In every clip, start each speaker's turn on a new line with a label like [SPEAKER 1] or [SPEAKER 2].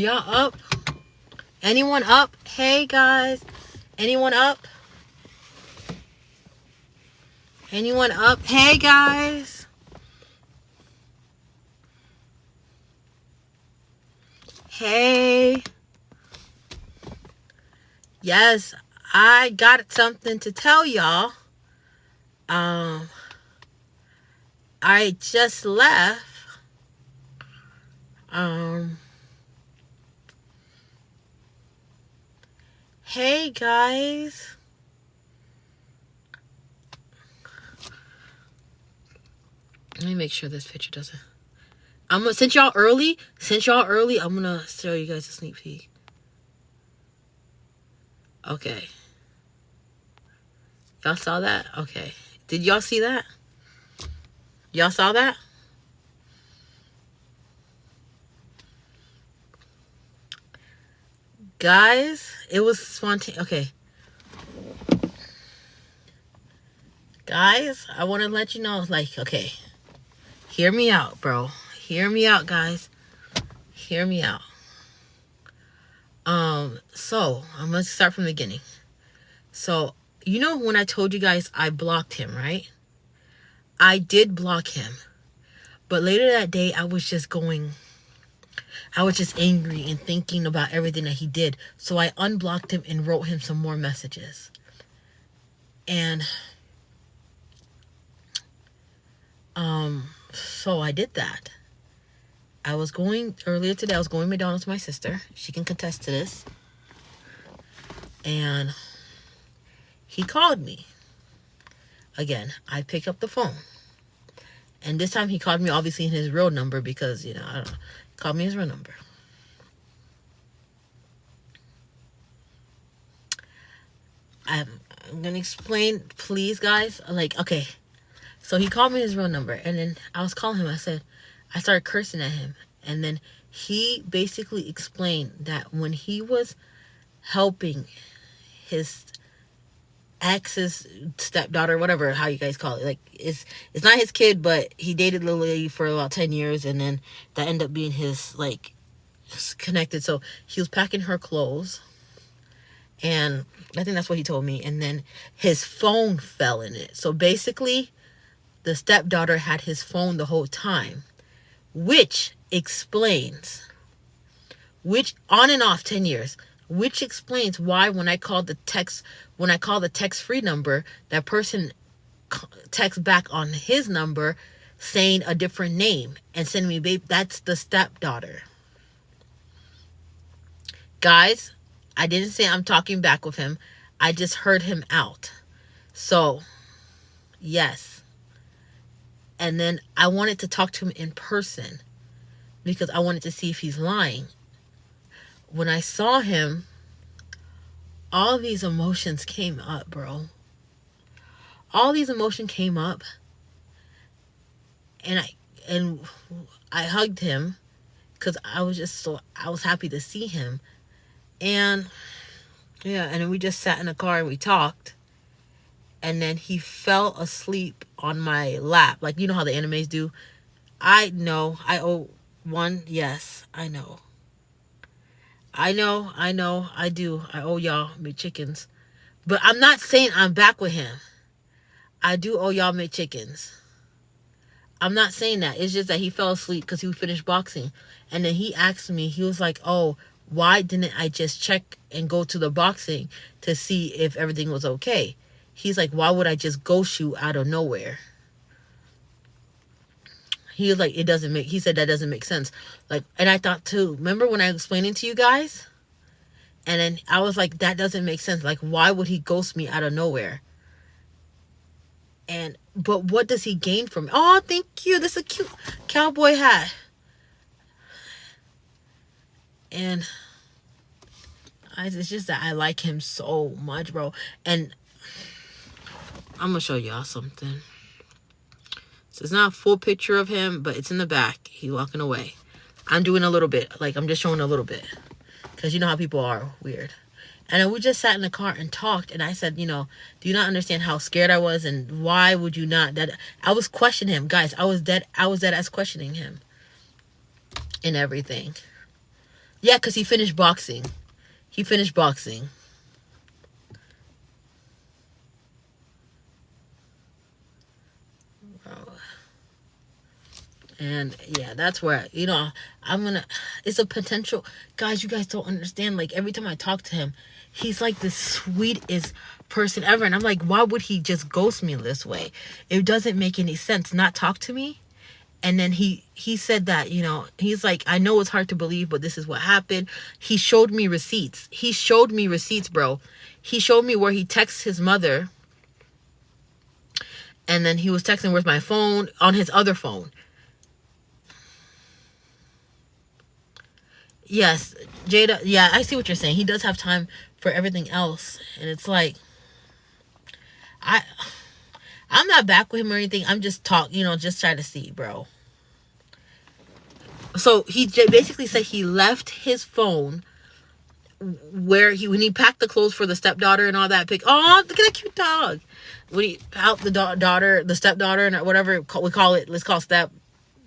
[SPEAKER 1] Y'all up? Anyone up? Hey guys. Anyone up? Anyone up? Hey guys. Hey. Yes, I got something to tell y'all. I just left. Hey guys. Let me make sure this picture doesn't. Since y'all early, I'm gonna show you guys a sneak peek. Okay. Y'all saw that? Okay. Did y'all see that? Y'all saw that? Guys, it was spontaneous. Okay. Guys, I want to let you know, like, okay. Hear me out, bro. Hear me out, guys. Hear me out. So, I'm going to start from the beginning. So, you know when I told you guys I blocked him, right? I did block him. But later that day, I was just angry and thinking about everything that he did. So I unblocked him and wrote him some more messages. And so I did that. Earlier today, I was going to McDonald's with my sister. She can contest to this. And he called me. Again, I picked up the phone. And this time he called me obviously in his real number because, I don't know. He called me his real number. I'm going to explain, please, guys. Like, okay. So he called me his real number. And then I was calling him. I started cursing at him. And then he basically explained that when he was helping his ex's stepdaughter, whatever, how you guys call it, like, it's not his kid, but he dated Lil Lady for about 10 years, and then that ended up being his, like, connected. So he was packing her clothes, and I think that's what he told me, and then his phone fell in it. So basically, the stepdaughter had his phone the whole time, which explains, on and off 10 years, which explains why when I call the text-free number, that person texts back on his number saying a different name and sending me, babe, that's the stepdaughter. Guys, I didn't say I'm talking back with him. I just heard him out. So, yes. And then I wanted to talk to him in person because I wanted to see if he's lying. When I saw him, all these emotions came up, bro. All these emotions came up. And I hugged him because I was happy to see him. And yeah, and then we just sat in the car and we talked. And then he fell asleep on my lap. Like, you know how the animes do? I know. I owe one. Yes, I know. I do. I owe y'all McChickens. But I'm not saying I'm back with him. I do owe y'all McChickens. I'm not saying that. It's just that he fell asleep because he finished boxing. And then he asked me, he was like, oh, why didn't I just check and go to the boxing to see if everything was okay? He's like, why would I just ghost you out of nowhere? He was like, he said that doesn't make sense. Like, and I thought too, remember when I was explaining to you guys? And then I was like, that doesn't make sense. Like, why would he ghost me out of nowhere? But what does he gain from it? Oh, thank you. This is a cute cowboy hat. And it's just that I like him so much, bro. And I'm going to show y'all something. So it's not a full picture of him, but it's in the back. He's walking away. I'm doing a little bit. Like, I'm just showing a little bit. Because you know how people are weird. And then we just sat in the car and talked. And I said, do you not understand how scared I was? And why would you not? That I was questioning him. Guys, I was dead as questioning him. And everything. Yeah, because he finished boxing. He finished boxing. And yeah, that's where, it's a potential. Guys, you guys don't understand. Like, every time I talk to him, he's like the sweetest person ever. And I'm like, why would he just ghost me this way? It doesn't make any sense. Not talk to me. And then he said that, he's like, I know it's hard to believe, but this is what happened. He showed me receipts. He showed me receipts, bro. He showed me where he texts his mother. And then he was texting with my phone on his other phone. Yes, Jada. Yeah, I see what you're saying. He does have time for everything else. And it's like, I, I'm not back with him or anything. I'm just just trying to see, bro. So he basically said he left his phone where when he packed the clothes for the stepdaughter and all that. Oh, look at that cute dog. When he out the daughter, the stepdaughter, and whatever we call it, let's call step.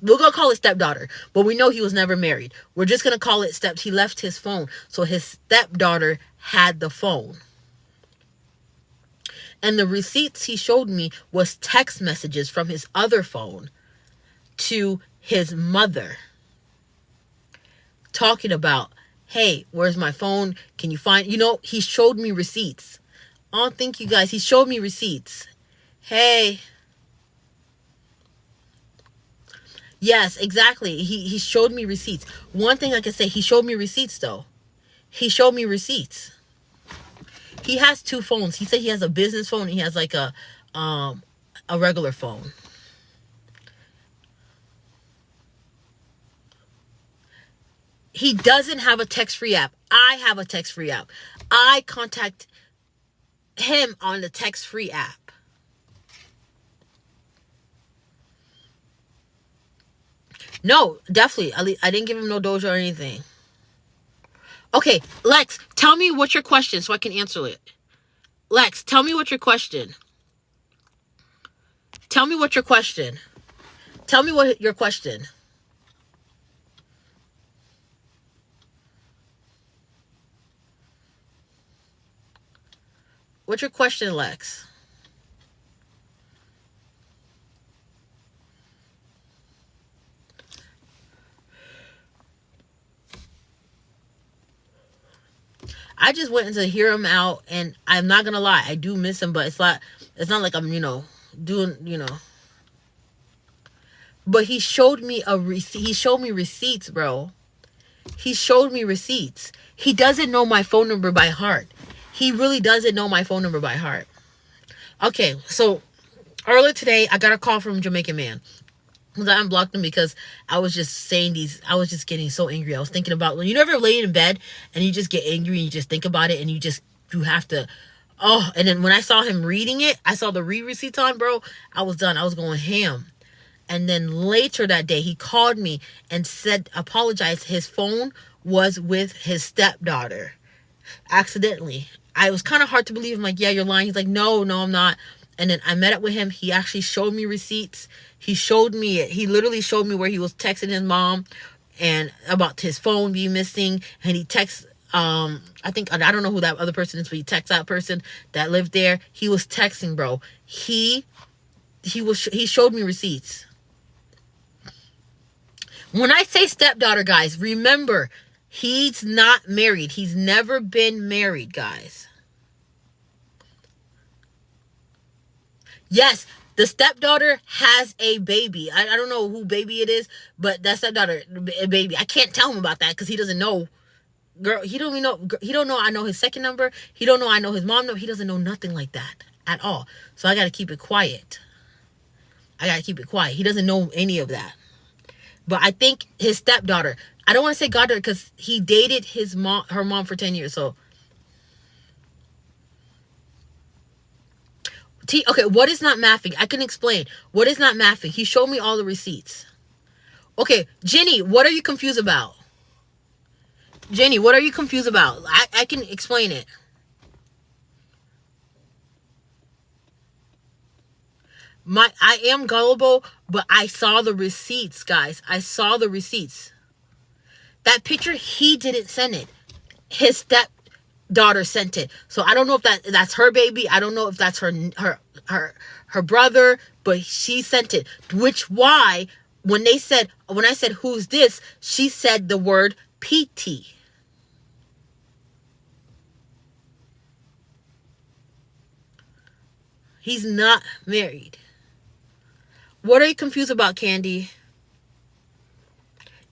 [SPEAKER 1] We're gonna call it stepdaughter, but we know he was never married. We're just gonna call it steps. He left his phone, so his stepdaughter had the phone. And the receipts he showed me was text messages from his other phone to his mother, talking about, hey, where's my phone? Can you find, he showed me receipts. Oh, thank you guys. He showed me receipts. Hey. Yes, exactly. He showed me receipts. One thing I can say, he showed me receipts though. He showed me receipts. He has two phones. He said he has a business phone and he has like a regular phone. He doesn't have a text-free app. I have a text-free app. I contact him on the text-free app. No, definitely. I didn't give him no Doja or anything. Okay, Lex, tell me what's your question so I can answer it. Lex, tell me what's your question. Tell me what your question. Tell me what your question. What's your question, Lex? I just went to hear him out, and I'm not gonna lie, I do miss him, but it's not like I'm, doing. But he showed me he showed me receipts, bro. He showed me receipts. He doesn't know my phone number by heart. He really doesn't know my phone number by heart. Okay, so earlier today, I got a call from Jamaican man. I unblocked him because I was just I was just getting so angry. I was thinking about, when you ever lay in bed and you just get angry and you just think about it and you have to, and then when I saw him reading it, I saw the receipts on, bro. I was done. I was going ham. And then later that day, he called me and apologized. His phone was with his stepdaughter accidentally. I was kind of hard to believe. I'm like, yeah, you're lying. He's like, no, I'm not. And then I met up with him. He actually showed me receipts. He showed me it. He literally showed me where he was texting his mom and about his phone being missing. And he texts, I don't know who that other person is, but he texts that person that lived there. He was texting, bro. He showed me receipts. When I say stepdaughter, guys, remember, he's not married. He's never been married, guys. Yes, the stepdaughter has a baby. I don't know who baby it is, but that stepdaughter, a baby. I can't tell him about that because he doesn't know. Girl, he don't even know. He don't know I know his second number. He don't know I know his mom number. He doesn't know nothing like that at all. So I got to keep it quiet. He doesn't know any of that. But I think his stepdaughter, I don't want to say goddaughter because he dated her mom for 10 years. So, okay, what is not mathing? I can explain. What is not mathing? He showed me all the receipts. Okay, Jenny, what are you confused about? Jenny, what are you confused about? I can explain it. I am gullible, but I saw the receipts, guys. I saw the receipts. That picture, he didn't send it. His stepdaughter sent it. So I don't know if that's her baby. I don't know if that's her brother, but she sent it. Which why when I said who's this, she said the word PT. He's not married. What are you confused about, Candy?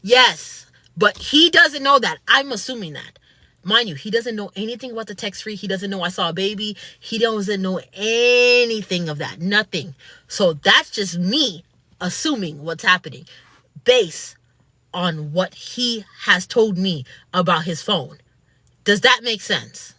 [SPEAKER 1] Yes, but he doesn't know that. I'm assuming that. Mind you, he doesn't know anything about the text free. He doesn't know I saw a baby. He doesn't know anything of that. Nothing. So that's just me assuming what's happening based on what he has told me about his phone. Does that make sense?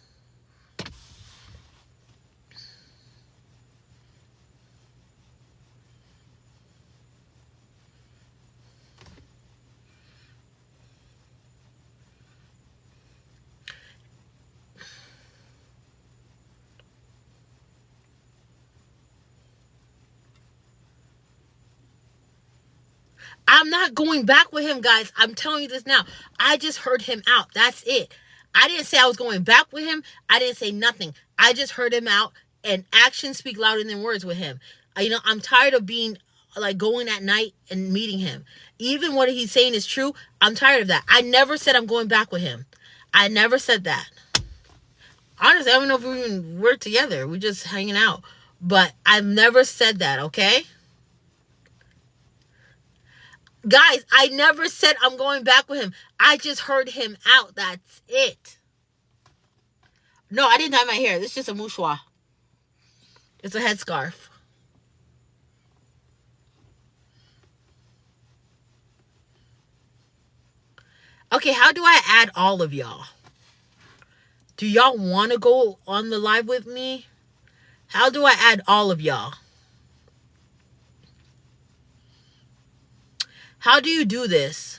[SPEAKER 1] I'm not going back with him, guys. I'm telling you this now. I just heard him out. That's it. I didn't say I was going back with him. I didn't say nothing. I just heard him out, and actions speak louder than words with him. I'm tired of being like going at night and meeting him. Even what he's saying is true. I'm tired of that. I never said I'm going back with him. I never said that. Honestly, I don't know if we even were together. We're just hanging out. But I've never said that, okay? Guys, I never said I'm going back with him. I just heard him out. That's it. No, I didn't dye my hair. This is just a mouchoir. It's a headscarf. Okay, how do I add all of y'all? Do y'all want to go on the live with me? How do I add all of y'all? How do you do this?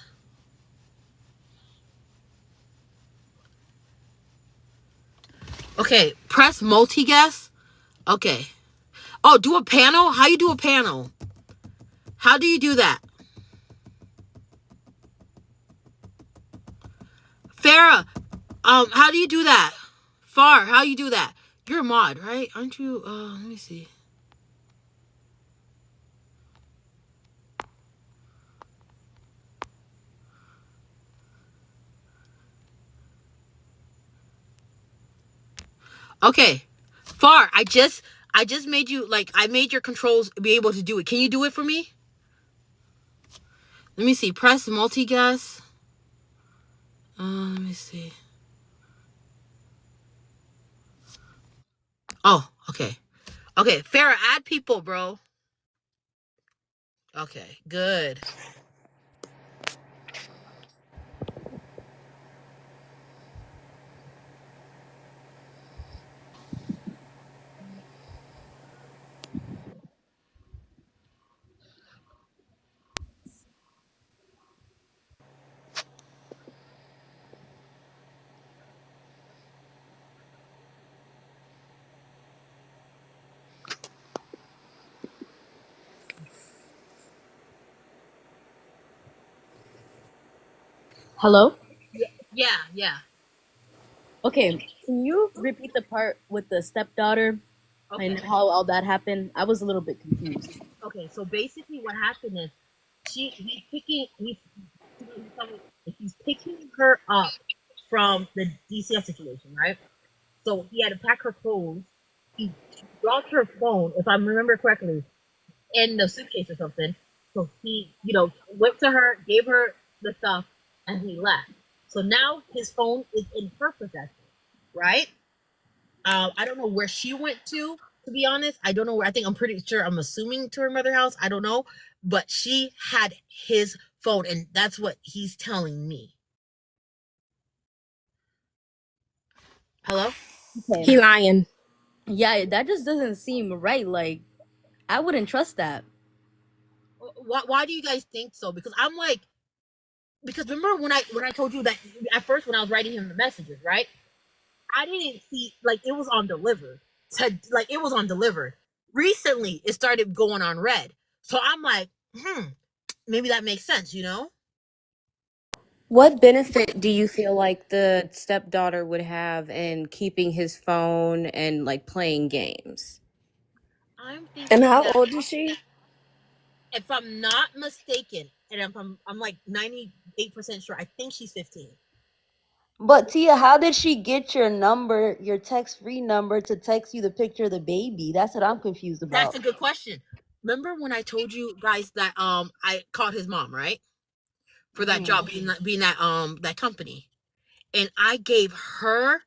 [SPEAKER 1] Okay, press multi-guest. Okay. Oh, do a panel? How you do a panel? How do you do that? Farah, how do you do that? Far, how you do that? You're a mod, right? Aren't you? Let me see. Okay. Far, I just made you, like, I made your controls be able to do it. Can you do it for me? Let me see. Press multi-guest. Let me see. Oh, okay. Okay, Farah, add people, bro. Okay, good.
[SPEAKER 2] Hello?
[SPEAKER 1] Yeah.
[SPEAKER 2] Okay, can you repeat the part with the stepdaughter
[SPEAKER 1] Okay.
[SPEAKER 2] and how all that happened? I was a little bit confused.
[SPEAKER 1] Okay, so basically what happened is he's picking her up from the DCF situation, right? So he had to pack her clothes. He dropped her phone, if I remember correctly, in the suitcase or something. So he, went to her, gave her the stuff, and he left. So now his phone is in her possession, right? I don't know where she went to be honest. I don't know where. I think I'm pretty sure. I'm assuming to her mother house. I don't know, but she had his phone, and that's what he's telling me. Hello.
[SPEAKER 2] Okay.
[SPEAKER 3] He lying.
[SPEAKER 2] Yeah, that just doesn't seem right. Like, I wouldn't trust that.
[SPEAKER 1] Why do you guys think so? Because I'm like, because remember when I told you that at first when I was writing him the messages, right? I didn't see like it was on delivered. Like it was on delivered. Recently, it started going on red. So I'm like, maybe that makes sense,
[SPEAKER 3] What benefit do you feel like the stepdaughter would have in keeping his phone and like playing games?
[SPEAKER 1] I'm
[SPEAKER 4] And
[SPEAKER 1] thinking
[SPEAKER 4] how
[SPEAKER 1] that
[SPEAKER 4] old is she?
[SPEAKER 1] if I'm not mistaken, and if I'm like 98% sure, I think she's 15.
[SPEAKER 2] But Tia, how did she get your number, your text-free number, to text you the picture of the baby? That's what I'm confused
[SPEAKER 1] That's
[SPEAKER 2] about.
[SPEAKER 1] a good question. Remember when I told you guys that I called his mom, right? For that
[SPEAKER 2] Hmm.
[SPEAKER 1] job, being that that company. And I gave her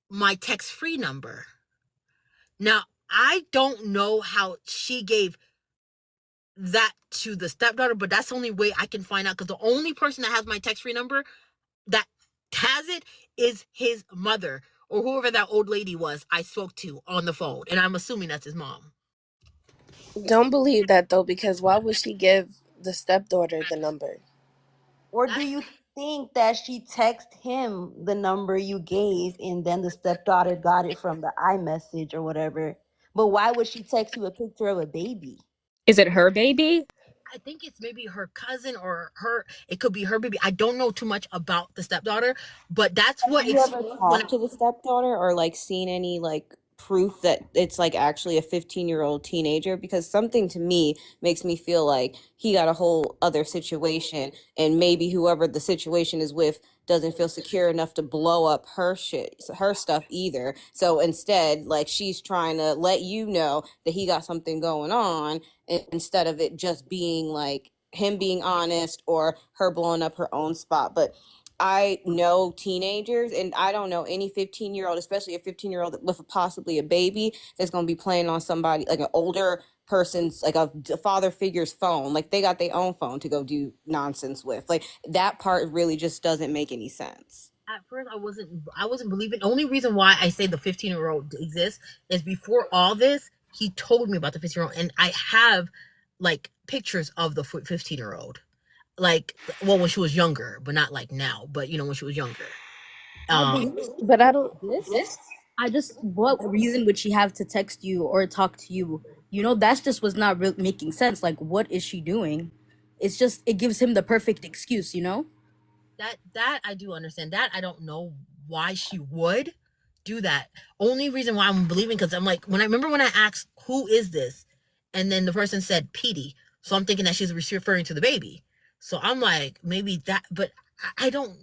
[SPEAKER 1] my text free number. Now, I don't know how she gave that to the stepdaughter, but that's the only way I can find out, because the only person that has my text free number that has it is his mother, or whoever that old lady was I spoke to on the phone, and I'm assuming that's his mom.
[SPEAKER 4] Don't believe that though, because why would she give the stepdaughter the number?
[SPEAKER 2] Or do
[SPEAKER 1] That's
[SPEAKER 2] you think that she texted him the number you gave and then the stepdaughter got it from the iMessage or whatever? But why would she text you a picture of a baby?
[SPEAKER 3] Is it her baby?
[SPEAKER 1] I think it's maybe her cousin or her. It could be her baby. I don't know too much about the stepdaughter, but that's
[SPEAKER 3] Have
[SPEAKER 1] what
[SPEAKER 3] you ever
[SPEAKER 1] explains when.
[SPEAKER 3] talked to the stepdaughter or like seen any like proof that it's like actually a 15-year-old teenager? Because something to me makes me feel like he got a whole other situation, and maybe whoever the situation is with doesn't feel secure enough to blow up her shit, her stuff either. So instead, like she's trying to let you know that he got something going on, instead of it just being like him being honest or her blowing up her own spot. But I know teenagers, and I don't know any 15-year-old, especially a 15-year-old with possibly a baby, that's going to be playing on somebody like an older person's, like a father figure's phone. Like they got their own phone to go do nonsense with. Like that part really just doesn't make any sense.
[SPEAKER 1] At first, I wasn't believing. The only reason why I say the 15-year-old exists is before all this, he told me about the 15-year-old, and I have like pictures of the 15-year-old, like, well, when she was younger, but not like now, but when she was younger.
[SPEAKER 2] I
[SPEAKER 1] Um,
[SPEAKER 2] believe
[SPEAKER 4] But I don't.
[SPEAKER 2] this. I just, what reason would she have to text you or talk to you? You know, that just was not really making sense. Like, what is she doing? It's just, it gives him the perfect excuse, you know?
[SPEAKER 1] that I do understand. That I don't know why she would do that. Only reason why I'm believing, because I'm like, when I remember when I asked who is this, and then the person said Petey, so I'm thinking that she's referring to the baby. So I'm like, maybe that, but I don't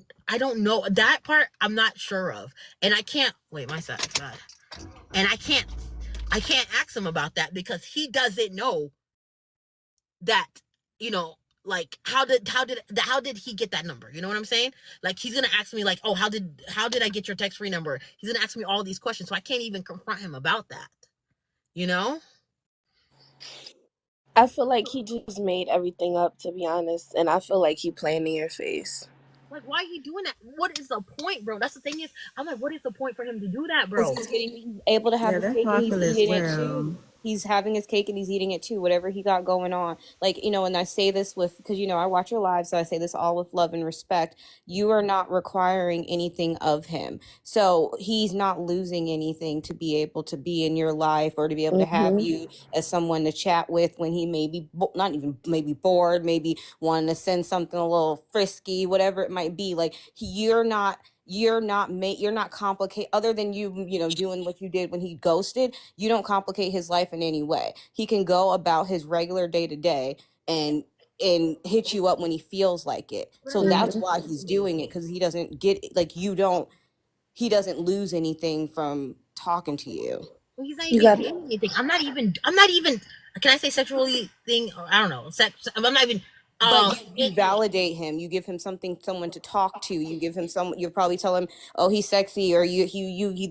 [SPEAKER 1] know that part. I'm not sure of, and I can't wait. My son, God, and I can't ask him about that because he doesn't know that you know like how did he get that number, you know what I'm saying? Like, he's gonna ask me like, oh, how did I get your text free number? He's gonna ask me all these questions, so I can't even confront him about that, you know?
[SPEAKER 4] I feel like he just made everything up, to be honest, and I feel like he playing in your face.
[SPEAKER 1] Like, why are you doing that? What is the point, bro? That's the thing is, I'm like, what is the point for him to do that,
[SPEAKER 3] Because
[SPEAKER 1] bro?
[SPEAKER 3] he's able to have
[SPEAKER 5] Yeah,
[SPEAKER 3] his
[SPEAKER 5] that's
[SPEAKER 3] cake
[SPEAKER 5] how
[SPEAKER 3] and
[SPEAKER 5] I
[SPEAKER 3] he's
[SPEAKER 5] feel as
[SPEAKER 3] eating it
[SPEAKER 5] well.
[SPEAKER 3] too. He's having his cake and he's eating it too, whatever he got going on. Like, and I say this with, because, I watch your live, so I say this all with love and respect. You are not requiring anything of him. So he's not losing anything to be able to be in your life or to be able to have
[SPEAKER 4] Hmm.
[SPEAKER 3] you as someone to chat with when he may be, not even maybe bored, maybe wanting to send something a little frisky, whatever it might be. Like, you're not complicate, other than doing what you did when he ghosted. You don't complicate his life in any way. He can go about his regular day to day and hit you up when he feels like it.
[SPEAKER 1] But
[SPEAKER 3] So
[SPEAKER 1] I'm not
[SPEAKER 3] that's
[SPEAKER 4] Hmm.
[SPEAKER 3] why he's doing it, because he doesn't get, like, he doesn't lose anything from talking to you.
[SPEAKER 1] he's not
[SPEAKER 4] You
[SPEAKER 1] even
[SPEAKER 4] got
[SPEAKER 1] doing anything. I'm not even can I say sexually thing, or I don't know, I'm not even
[SPEAKER 3] But you
[SPEAKER 1] it,
[SPEAKER 3] validate him. You give him someone to talk to. You give him some. You probably tell him, "Oh, he's sexy," or you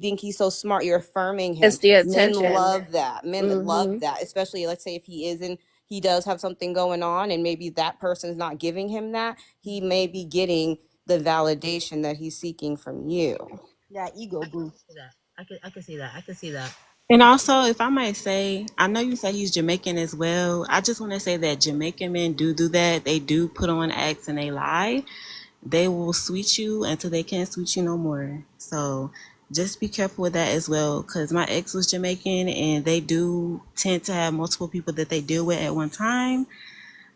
[SPEAKER 3] think he's so smart. You're affirming
[SPEAKER 4] it's
[SPEAKER 3] him.
[SPEAKER 4] the
[SPEAKER 3] Men
[SPEAKER 4] attention.
[SPEAKER 3] love that. Men
[SPEAKER 4] Hmm.
[SPEAKER 3] love that, especially, let's say, if he does have something going on, and maybe that person's not giving him that. He may be getting the validation that he's seeking from you.
[SPEAKER 2] Yeah, ego
[SPEAKER 1] I can
[SPEAKER 2] boost.
[SPEAKER 1] see that. I can see that. I can see that.
[SPEAKER 5] And also, if I might say, I know you say he's Jamaican as well. I just want to say that Jamaican men do that. They do put on acts and they lie. They will sweet you until they can't sweet you no more. So just be careful with that as well. Because my ex was Jamaican and they do tend to have multiple people that they deal with at one time.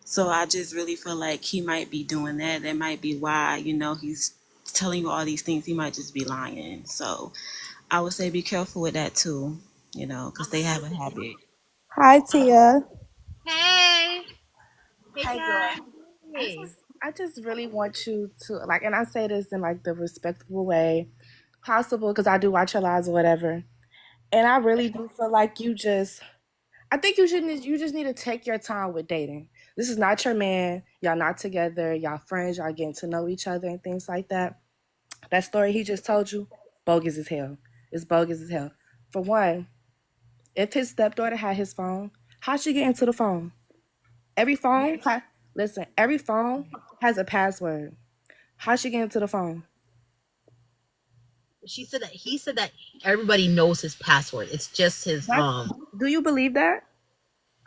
[SPEAKER 5] So I just really feel like he might be doing that. That might be why, he's telling you all these things. He might just be lying. So I would say be careful with that too, because they have a habit.
[SPEAKER 4] Hi, Tia.
[SPEAKER 1] Hey, hey
[SPEAKER 4] Hey, girl.
[SPEAKER 1] guys. Hey.
[SPEAKER 4] I just really want you to like, and I say this in like the respectable way possible because I do watch your lives or whatever. And I really do feel like I think you just need to take your time with dating. This is not your man. Y'all not together. Y'all friends. Y'all getting to know each other and things like that. That story he just told you, bogus as hell. It's bogus as hell. For one, if his stepdaughter had his phone, how'd she get into the phone? Every phone, listen, every phone has a password. How'd she get into the phone?
[SPEAKER 1] He said that everybody knows his password. It's just his
[SPEAKER 4] Do you believe that?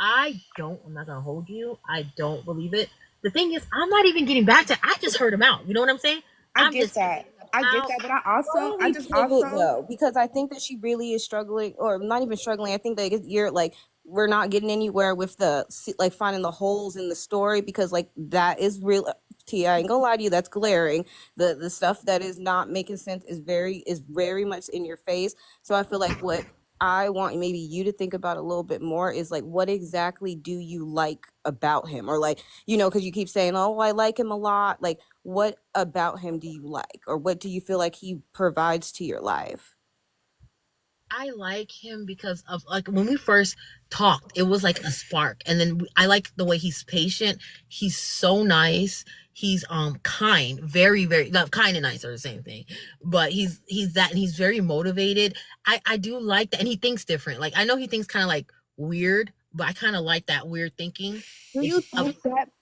[SPEAKER 1] I'm not gonna hold you. I don't believe it. The thing is, I'm not even getting back to I just heard him out. You know what I'm saying?
[SPEAKER 4] I
[SPEAKER 1] I'm
[SPEAKER 4] get
[SPEAKER 1] just
[SPEAKER 4] that. I get
[SPEAKER 1] out.
[SPEAKER 4] that, but I
[SPEAKER 3] Totally
[SPEAKER 4] just
[SPEAKER 3] pivot
[SPEAKER 4] also
[SPEAKER 3] though, because I think that she really is struggling, or not even struggling. I think that you're like, we're not getting anywhere with like finding the holes in the story, because like that is real. Tia, I ain't gonna lie to you, that's glaring. The stuff that is not making sense is very much in your face. So I feel like what I want maybe you to think about a little bit more is like, what exactly do you like about him, or like, because you keep saying, oh, I like him a lot, like what about him do you like, or what do you feel like he provides to your life?
[SPEAKER 1] I like him because of like when we first talked, it was like a spark, and then I like the way he's patient. He's so nice. He's kind, very very not kind and nice are the same thing, but he's that, and he's very motivated. I do like that, and he thinks different. Like I know he thinks kind of like weird, but I kind of like that weird thinking. It's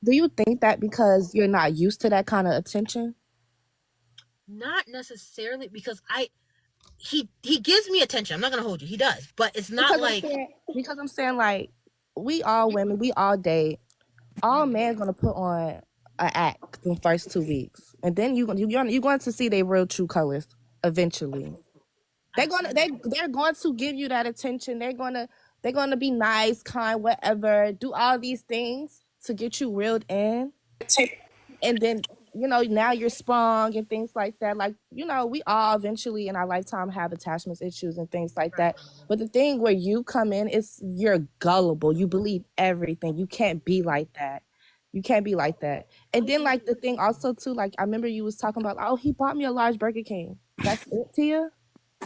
[SPEAKER 4] Do you think that because you're not used to that kind of attention?
[SPEAKER 1] not necessarily because he gives me attention. I'm not gonna hold you. He does, but it's not
[SPEAKER 4] Because
[SPEAKER 1] like
[SPEAKER 4] I'm saying like we all women, we all date. All men gonna put on an act the first 2 weeks, and then you're going to see their real true colors eventually. They're going to give you that attention. They're gonna be nice, kind, whatever. Do all these things to get you reeled in, and then now you're sprung and things like that. Like we all eventually in our lifetime have attachments issues and things like that. But the thing where you come in is you're gullible. You believe everything. You can't be like that. You can't be like that. And then like the thing also too, like I remember you was talking about, oh, he bought me a large Burger King. That's it, Tia.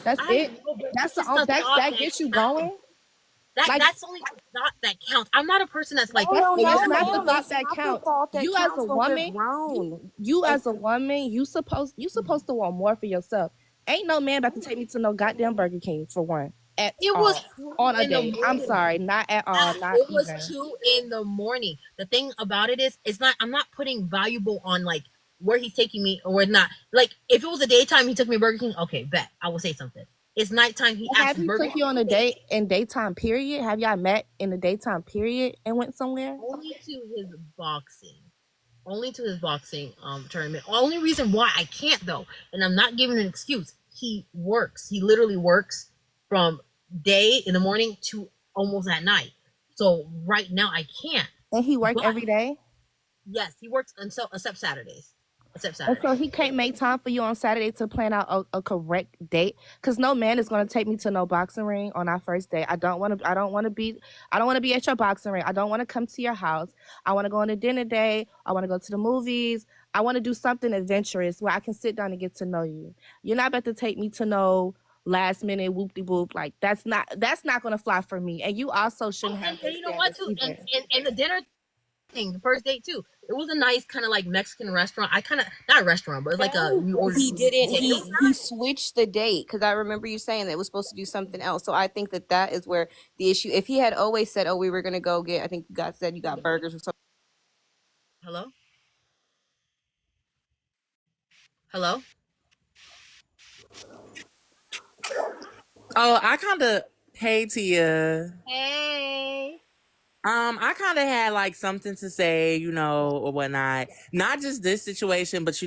[SPEAKER 4] That's
[SPEAKER 1] I
[SPEAKER 4] it.
[SPEAKER 1] know, but
[SPEAKER 4] That's
[SPEAKER 1] it's
[SPEAKER 4] the
[SPEAKER 1] just the thought
[SPEAKER 4] that
[SPEAKER 1] that
[SPEAKER 4] gets you
[SPEAKER 1] counts.
[SPEAKER 4] going. Like
[SPEAKER 1] That's only the thought that counts. I'm not a person that's like,
[SPEAKER 3] No, no,
[SPEAKER 1] oh,
[SPEAKER 3] no,
[SPEAKER 1] you're
[SPEAKER 4] not the
[SPEAKER 3] ma'am.
[SPEAKER 4] thought
[SPEAKER 3] It's
[SPEAKER 4] that
[SPEAKER 3] not the
[SPEAKER 4] counts.
[SPEAKER 3] thought that
[SPEAKER 4] You as a
[SPEAKER 3] counts when we're
[SPEAKER 4] woman,
[SPEAKER 3] grown.
[SPEAKER 4] you
[SPEAKER 3] Like,
[SPEAKER 4] as a woman, you supposed to want more for yourself. Ain't no man about to take me to no goddamn Burger King for one at
[SPEAKER 1] it
[SPEAKER 4] all
[SPEAKER 1] was 2
[SPEAKER 4] on a
[SPEAKER 1] in the
[SPEAKER 4] date. I'm
[SPEAKER 1] morning.
[SPEAKER 4] sorry, not at all, not
[SPEAKER 1] It was
[SPEAKER 4] even.
[SPEAKER 1] 2 in the morning. The thing about it is, it's not. I'm not putting valuable on like where he's taking me or not. Like if it was a daytime, he took me to Burger King. Okay, bet I will say something. It's nighttime. He
[SPEAKER 4] Have
[SPEAKER 1] asked
[SPEAKER 4] he
[SPEAKER 1] Burger
[SPEAKER 4] took you on a date in daytime period? Have y'all met in the daytime period and went somewhere?
[SPEAKER 1] only to his boxing. Only to his boxing tournament. Only reason why I can't though, and I'm not giving an excuse. He works. He literally works from day in the morning to almost at night. So right now I can't.
[SPEAKER 4] And he worked
[SPEAKER 1] But
[SPEAKER 4] every day?
[SPEAKER 1] yes, he works until except Saturdays. Except
[SPEAKER 4] And so
[SPEAKER 1] Saturdays.
[SPEAKER 4] he can't make time for you on Saturday to plan out a correct date. Cause no man is gonna take me to no boxing ring on our first date. I don't wanna be at your boxing ring. I don't wanna come to your house. I wanna go on a dinner date. I wanna go to the movies. I wanna do something adventurous where I can sit down and get to know you. You're not about to take me to no last minute whoop de whoop. Like that's not gonna fly for me. And you also shouldn't have
[SPEAKER 1] And
[SPEAKER 4] those
[SPEAKER 1] you know what
[SPEAKER 4] standards
[SPEAKER 1] too?
[SPEAKER 4] either.
[SPEAKER 1] And the dinner thing, the first date too. It was a nice kind of like Mexican restaurant. I kind of not a restaurant, but it's like a you order.
[SPEAKER 3] he didn't.
[SPEAKER 1] It was
[SPEAKER 3] He switched the date, because I remember you saying that it was supposed to do something else. So I think that that is where the issue. If he had always said, "Oh, we were gonna go get," I think you guys said you got burgers or something.
[SPEAKER 1] hello, hello.
[SPEAKER 6] Oh, I kind of hey Tia.
[SPEAKER 1] Hey.
[SPEAKER 6] I kind of had like something to say, or whatnot. Not just this situation, but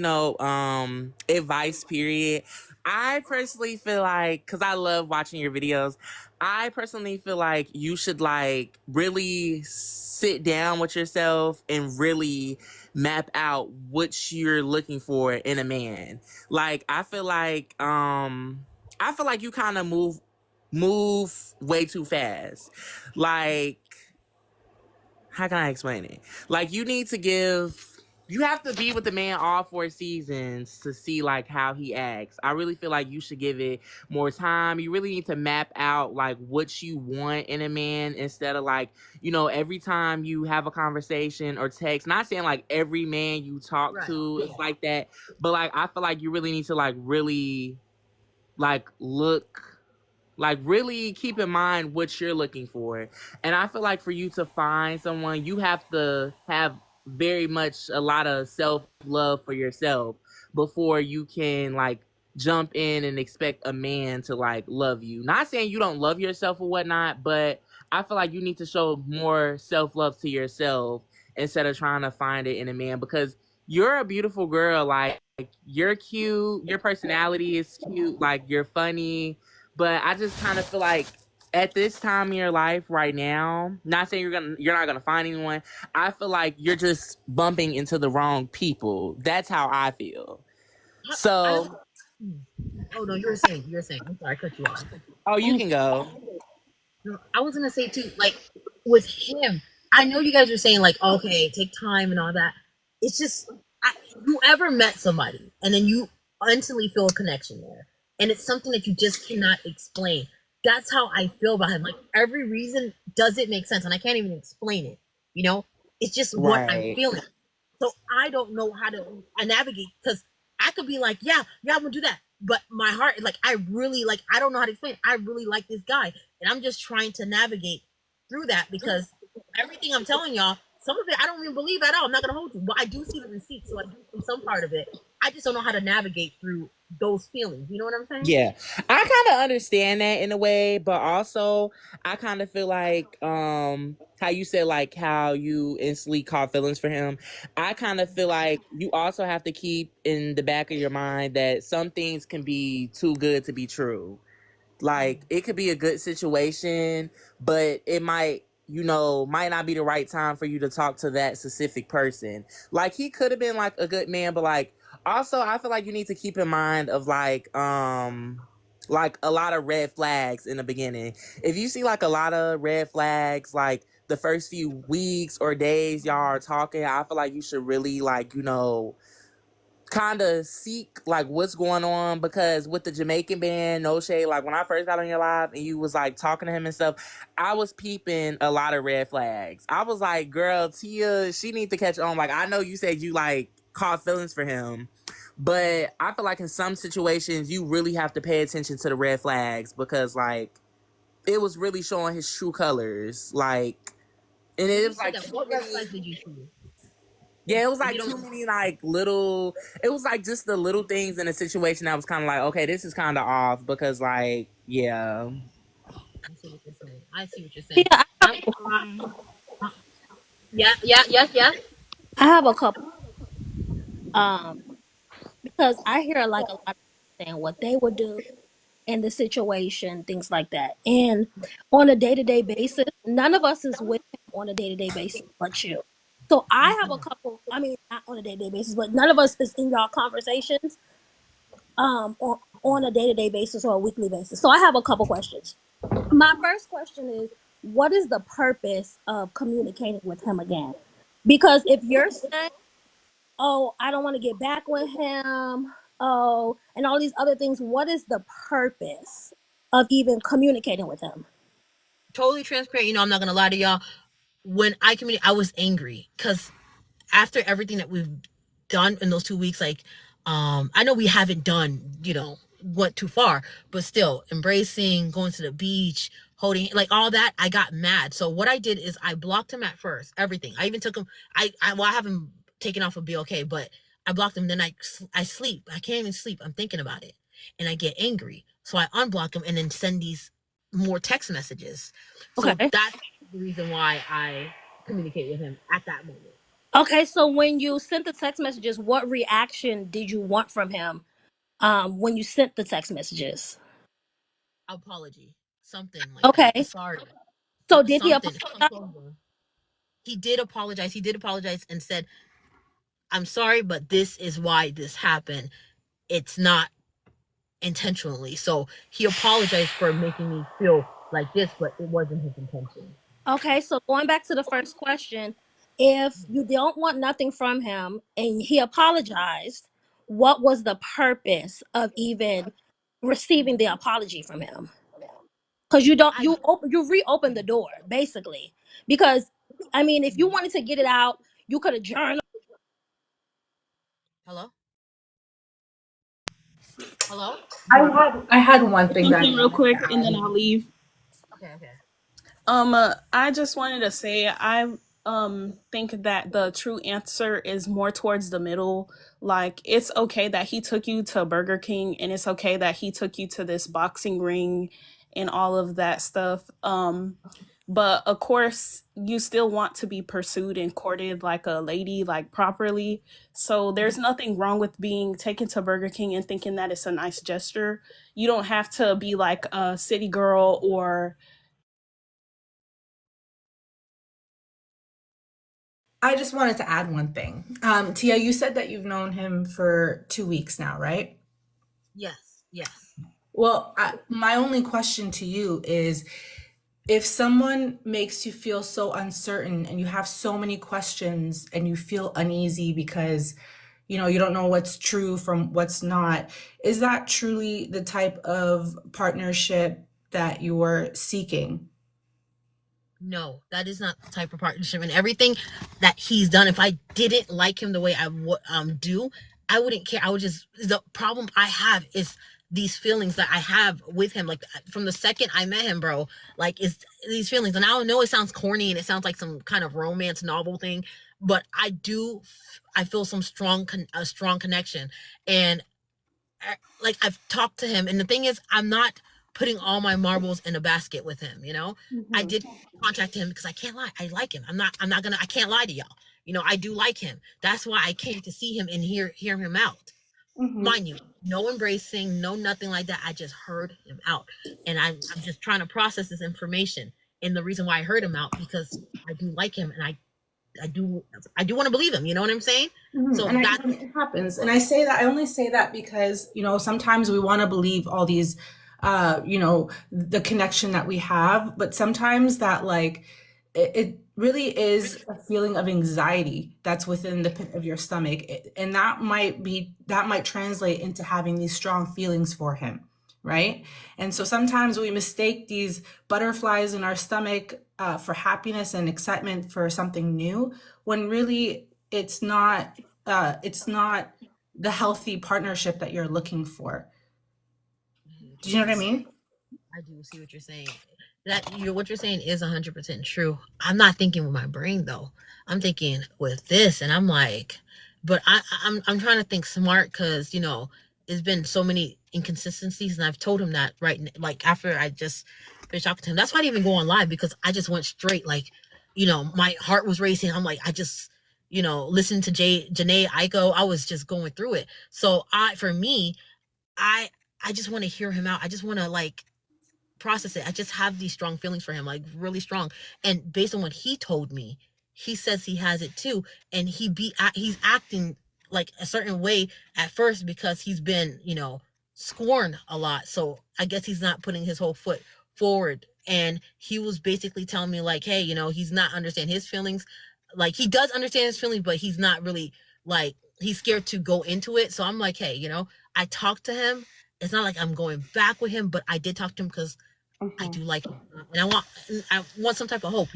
[SPEAKER 6] advice. Period. I personally feel like, because I love watching your videos, I personally feel like you should like really sit down with yourself and really map out what you're looking for in a man. Like I feel like you kind of move way too fast. Like, how can I explain it? Like, you have to be with the man all 4 seasons to see like how he acts. I really feel like you should give it more time. You really need to map out like what you want in a man instead of like, every time you have a conversation or text, not saying like every man you talk
[SPEAKER 1] Right.
[SPEAKER 6] to is like that, but like I feel like you really need to like really like really keep in mind what you're looking for. And I feel like for you to find someone, you have to have very much a lot of self-love for yourself before you can like jump in and expect a man to like love you. Not saying you don't love yourself or whatnot, but I feel like you need to show more self-love to yourself instead of trying to find it in a man, because you're a beautiful girl. Like, you're cute, your personality is cute, like you're funny, but I just kind of feel like at this time in your life right now, not saying you're not gonna find anyone. I feel like you're just bumping into the wrong people. That's how I feel.
[SPEAKER 1] I
[SPEAKER 6] So,
[SPEAKER 1] oh no, you were saying. I'm sorry, I cut you off.
[SPEAKER 6] oh, you can go.
[SPEAKER 1] No, I was gonna say too, like with him, I know you guys are saying like, okay, take time and all that. It's just, you ever met somebody and then you instantly feel a connection there, and it's something that you just cannot explain. That's how I feel about him. Like every reason doesn't make sense, and I can't even explain it. You know, it's just what I'm
[SPEAKER 6] Right.
[SPEAKER 1] feeling. So I don't know how to navigate, because I could be like, yeah, I'm gonna do that. But my heart, like, I really like, I don't know how to explain it. I really like this guy, and I'm just trying to navigate through that, because everything I'm telling y'all, some of it I don't even believe at all. I'm not gonna hold you, but I do see the receipts, so I do see some part of it. I just don't know how to navigate through those feelings. You know what I'm saying?
[SPEAKER 6] Yeah, I kind of understand that in a way, but also I kind of feel like how you said like how you instantly caught feelings for him. I kind of feel like you also have to keep in the back of your mind that some things can be too good to be true. Like, it could be a good situation, but it might not be the right time for you to talk to that specific person. Like, he could have been like a good man, but like also I feel like you need to keep in mind of like a lot of red flags in the beginning. If you see like a lot of red flags like the first few weeks or days y'all are talking, I feel like you should really like, kind of seek like what's going on, because with the Jamaican band, no shade, like when I first got on your live and you was like talking to him and stuff, I was peeping a lot of red flags. I was like, girl, Tia, she need to catch on. Like, I know you said you like caught feelings for him, but I feel like in some situations you really have to pay attention to the red flags, because like it was really showing his true colors. Like, and it was like too
[SPEAKER 1] What red
[SPEAKER 6] many.
[SPEAKER 1] flags did you see?
[SPEAKER 6] Yeah, it was
[SPEAKER 1] If
[SPEAKER 6] like
[SPEAKER 1] you
[SPEAKER 6] too
[SPEAKER 1] don't,
[SPEAKER 6] many like little. It was like just the little things in a situation that was kind of like, okay, this is kind of off, because like, yeah.
[SPEAKER 1] I see what you're saying. I see what you're
[SPEAKER 7] Yeah,
[SPEAKER 1] saying.
[SPEAKER 7] I have,
[SPEAKER 1] I'm, yeah, yes.
[SPEAKER 7] I have a couple. Um, because I hear like a lot of people saying what they would do in the situation, things like that. And on a day to day basis, none of us is with him on a day to day basis but you. So I have a couple. I mean, not on a day to day basis, but none of us is in y'all conversations on a day to day basis or a weekly basis. So I have a couple questions. My first question is, what is the purpose of communicating with him again? Because if you're saying, oh, I don't want to get back with him, oh, and all these other things, what is the purpose of even communicating with him?
[SPEAKER 1] Totally transparent. I'm not gonna lie to y'all. When I communicate, I was angry because after everything that we've done in those 2 weeks, like, I know we haven't done, went too far, but still embracing, going to the beach, holding, like all that, I got mad. So what I did is I blocked him at first, everything. I even took him, I have him taken off of BLK, but I blocked him. Then I sleep. I can't even sleep. I'm thinking about it, and I get angry. So I unblock him and then send these more text messages. So
[SPEAKER 7] Okay.
[SPEAKER 1] that's the reason why I communicate with him at that moment.
[SPEAKER 7] Okay, so when you sent the text messages, what reaction did you want from him? when you sent the text messages?
[SPEAKER 1] Apology, something like that, a
[SPEAKER 7] Okay.
[SPEAKER 1] sorry,
[SPEAKER 7] So did he
[SPEAKER 1] something,
[SPEAKER 7] apologize?
[SPEAKER 1] some closure. He did apologize. He did apologize and said, "I'm sorry, but this is why this happened. It's not intentionally." So he apologized for making me feel like this, but it wasn't his intention.
[SPEAKER 7] Okay, so going back to the first question, if you don't want nothing from him and he apologized, what was the purpose of even receiving the apology from him? Because you don't
[SPEAKER 1] I
[SPEAKER 7] you reopen the door basically. Because I mean, if you wanted to get it out, you could have journaled.
[SPEAKER 1] hello, hello.
[SPEAKER 8] I had one thing that I
[SPEAKER 5] Something real
[SPEAKER 8] wanted to
[SPEAKER 5] quick, and then
[SPEAKER 8] add.
[SPEAKER 5] I'll leave.
[SPEAKER 1] Okay, okay.
[SPEAKER 5] I just wanted to say I think that the true answer is more towards the middle. Like it's okay that he took you to Burger King and it's okay that he took you to this boxing ring and all of that stuff. But of course you still want to be pursued and courted like a lady, like properly. So there's nothing wrong with being taken to Burger King and thinking that it's a nice gesture. You don't have to be like a city girl or
[SPEAKER 8] I just wanted to add one thing. Tia, you said that you've known him for 2 weeks now, right?
[SPEAKER 1] Yes, yes.
[SPEAKER 8] Well, my only question to you is, if someone makes you feel so uncertain and you have so many questions and you feel uneasy because you don't know what's true from what's not, is that truly the type of partnership that you're seeking?
[SPEAKER 1] No, that is not the type of partnership. And everything that he's done, if I didn't like him the way I would do, I wouldn't care. I would just, the problem I have is these feelings that I have with him. Like from the second I met him, bro, like is these feelings. And I know it sounds corny and it sounds like some kind of romance novel thing, but I feel a strong connection. And like I've talked to him, and the thing is, I'm not putting all my marbles in a basket with him. I
[SPEAKER 8] Mm-hmm.
[SPEAKER 1] did contact him because I can't lie. I like him. I can't lie to y'all. I do like him. That's why I came to see him and hear him out.
[SPEAKER 8] Mm-hmm.
[SPEAKER 1] Mind you, no embracing, no nothing like that. I just heard him out, and I'm just trying to process this information. And the reason why I heard him out because I do like him, and I do want to believe him. You know what I'm saying?
[SPEAKER 8] Mhm.
[SPEAKER 1] So
[SPEAKER 8] And
[SPEAKER 1] that
[SPEAKER 8] it happens. And I only say that because, sometimes we want to believe all these, the connection that we have, but sometimes that like, it really is a feeling of anxiety that's within the pit of your stomach. And that might translate into having these strong feelings for him. Right. And so sometimes we mistake these butterflies in our stomach, for happiness and excitement for something new, when really it's not the healthy partnership that you're looking for. Do you know what I mean?
[SPEAKER 1] I do see what you're saying. What you're saying is 100% true. I'm not thinking with my brain though. I'm thinking with this, and I'm like, but I'm trying to think smart because it's been so many inconsistencies, and I've told him that like after I just finished talking to him. That's why I didn't even go on live because I just went straight like, my heart was racing. I'm like, I just listened to Janae Aiko. I was just going through it. So for me, I I just want to hear him out. I just want to like process it. I just have these strong feelings for him, like really strong. And based on what he told me, he says he has it too, and he's acting like a certain way at first because he's been, scorned a lot. So I guess he's not putting his whole foot forward. And he was basically telling me like, hey, he's not understand his feelings. Like he does understand his feelings, but he's not really like he's scared to go into it. So I'm like, hey, I talked to him. It's not like I'm going back with him, but I did talk to him because I
[SPEAKER 8] Mm-hmm.
[SPEAKER 1] do like him, and I want some type of hope.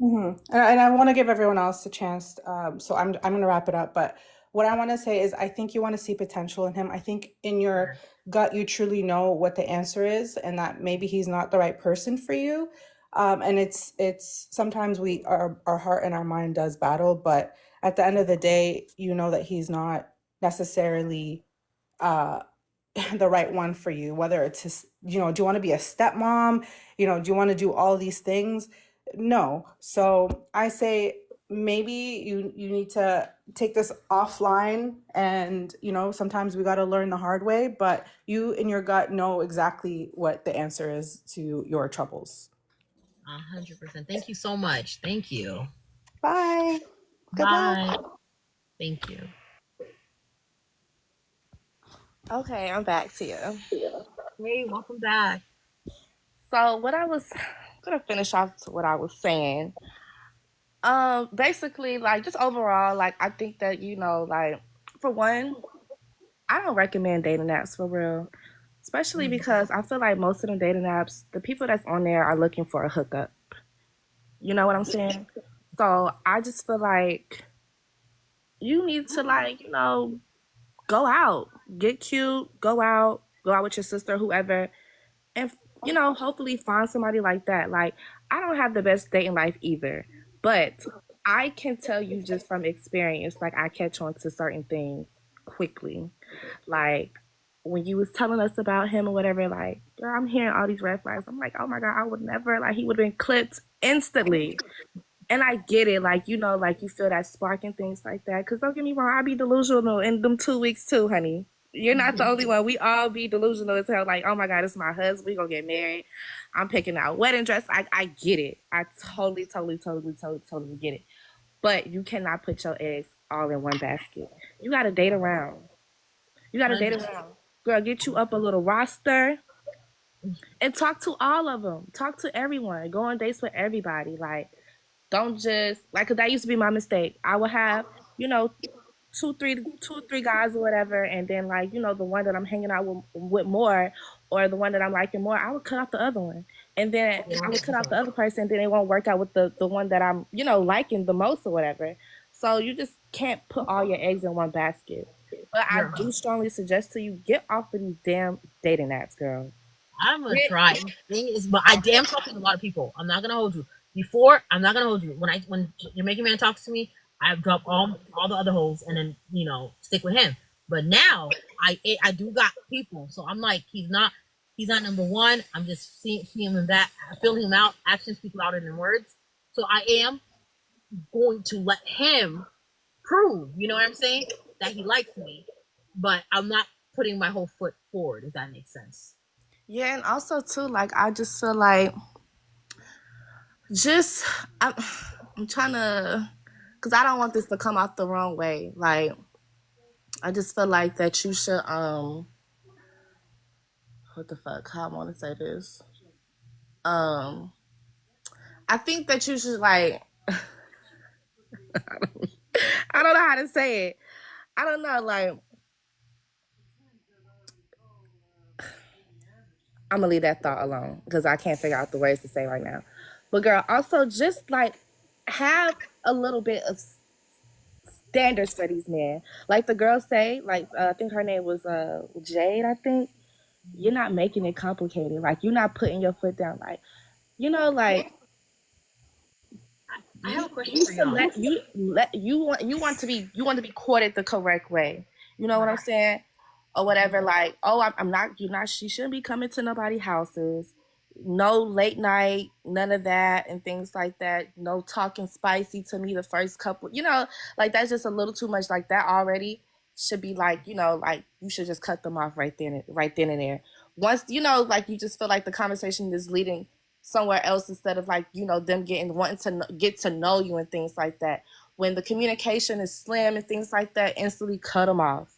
[SPEAKER 8] Mm-hmm. And I want to give everyone else a chance. So I'm going to wrap it up. But what I want to say is, I think you want to see potential in him. I think in your gut, you truly know what the answer is, and that maybe he's not the right person for you. And it's sometimes our heart and our mind does battle, but at the end of the day, you know that he's not necessarily, uh, the right one for you, whether it's do you want to be a stepmom, do you want to do all these things? No. So I say, maybe you need to take this offline, and sometimes we got to learn the hard way, but you in your gut know exactly what the answer is to your troubles.
[SPEAKER 1] 100%. Thank you so much. Thank you.
[SPEAKER 4] Bye. Good
[SPEAKER 1] Bye.
[SPEAKER 4] luck.
[SPEAKER 1] Thank you.
[SPEAKER 4] Okay, I'm back to you.
[SPEAKER 1] Hey, welcome back.
[SPEAKER 4] So what I was gonna finish off to what I was saying. Basically, like, just overall, like, I think that, like, for one, I don't recommend dating apps for real. Especially because I feel like most of them dating apps, the people that's on there are looking for a hookup. You know what I'm saying? So I just feel like you need to, like, go out, get cute, go out with your sister, whoever, and hopefully find somebody like that. Like, I don't have the best dating life either, but I can tell you just from experience, like, I catch on to certain things quickly. Like, when you was telling us about him or whatever, like, girl, I'm hearing all these red flags. I'm like, oh my God, I would never, like, he would have been clipped instantly. And I get it, like, like, you feel that spark and things like that. Because don't get me wrong, I be delusional in them 2 weeks too, honey. You're not the only one. We all be delusional as hell. Like, oh my God, it's my husband. We gonna get married. I'm picking out wedding dress. I get it. I totally get it. But you cannot put your eggs all in one basket. You gotta date around. Girl, get you up a little roster and talk to all of them. Talk to everyone. Go on dates with everybody. Like, don't just, like, cause that used to be my mistake. I would have, two or three guys or whatever, and then, like, the one that I'm hanging out with more, or the one that I'm liking more, I would cut off the other one, and then I would cut off the other person, and then it won't work out with the one that I'm liking the most or whatever. So you just can't put all your eggs in one basket. But I do strongly suggest to you, get off of these damn dating apps, girl.
[SPEAKER 1] I'm gonna try. The thing is, but I damn talking to a lot of people. I'm not gonna hold you. Before, I'm not gonna hold you. When Jamaican Man talks to me, I drop all the other holes and then stick with him. But now I do got people, so I'm like, he's not number one. I'm just seeing him in that, filling him out. Actions speak louder than words. So I am going to let him prove, you know what I'm saying, that he likes me. But I'm not putting my whole foot forward, if that makes sense.
[SPEAKER 4] Yeah, and also too, like, I just feel like I'm trying to, because I don't want this to come out the wrong way. Like, I just feel like that you should what the fuck? How I want to say this? I think that you should, like, I don't know how to say it. I don't know, like, I'm gonna leave that thought alone because I can't figure out the words to say right now. But girl, also just, like, have a little bit of standards for these men. Like the girls say, like, I think her name was Jade, I think. You're not making it complicated. Like, you're not putting your foot down. Like, like,
[SPEAKER 1] I have a question for y'all.
[SPEAKER 4] You want to be courted the correct way. You know what I'm saying? Or whatever. Like, oh, I'm not. You're not. She shouldn't be coming to nobody's houses. No late night, none of that, and things like that. No talking spicy to me the first couple. Like, that's just a little too much. Like, that already should be, like, like, you should just cut them off right then and there. Once like, you just feel like the conversation is leading somewhere else instead of, like, them wanting to get to know you and things like that. When the communication is slim and things like that, instantly cut them off.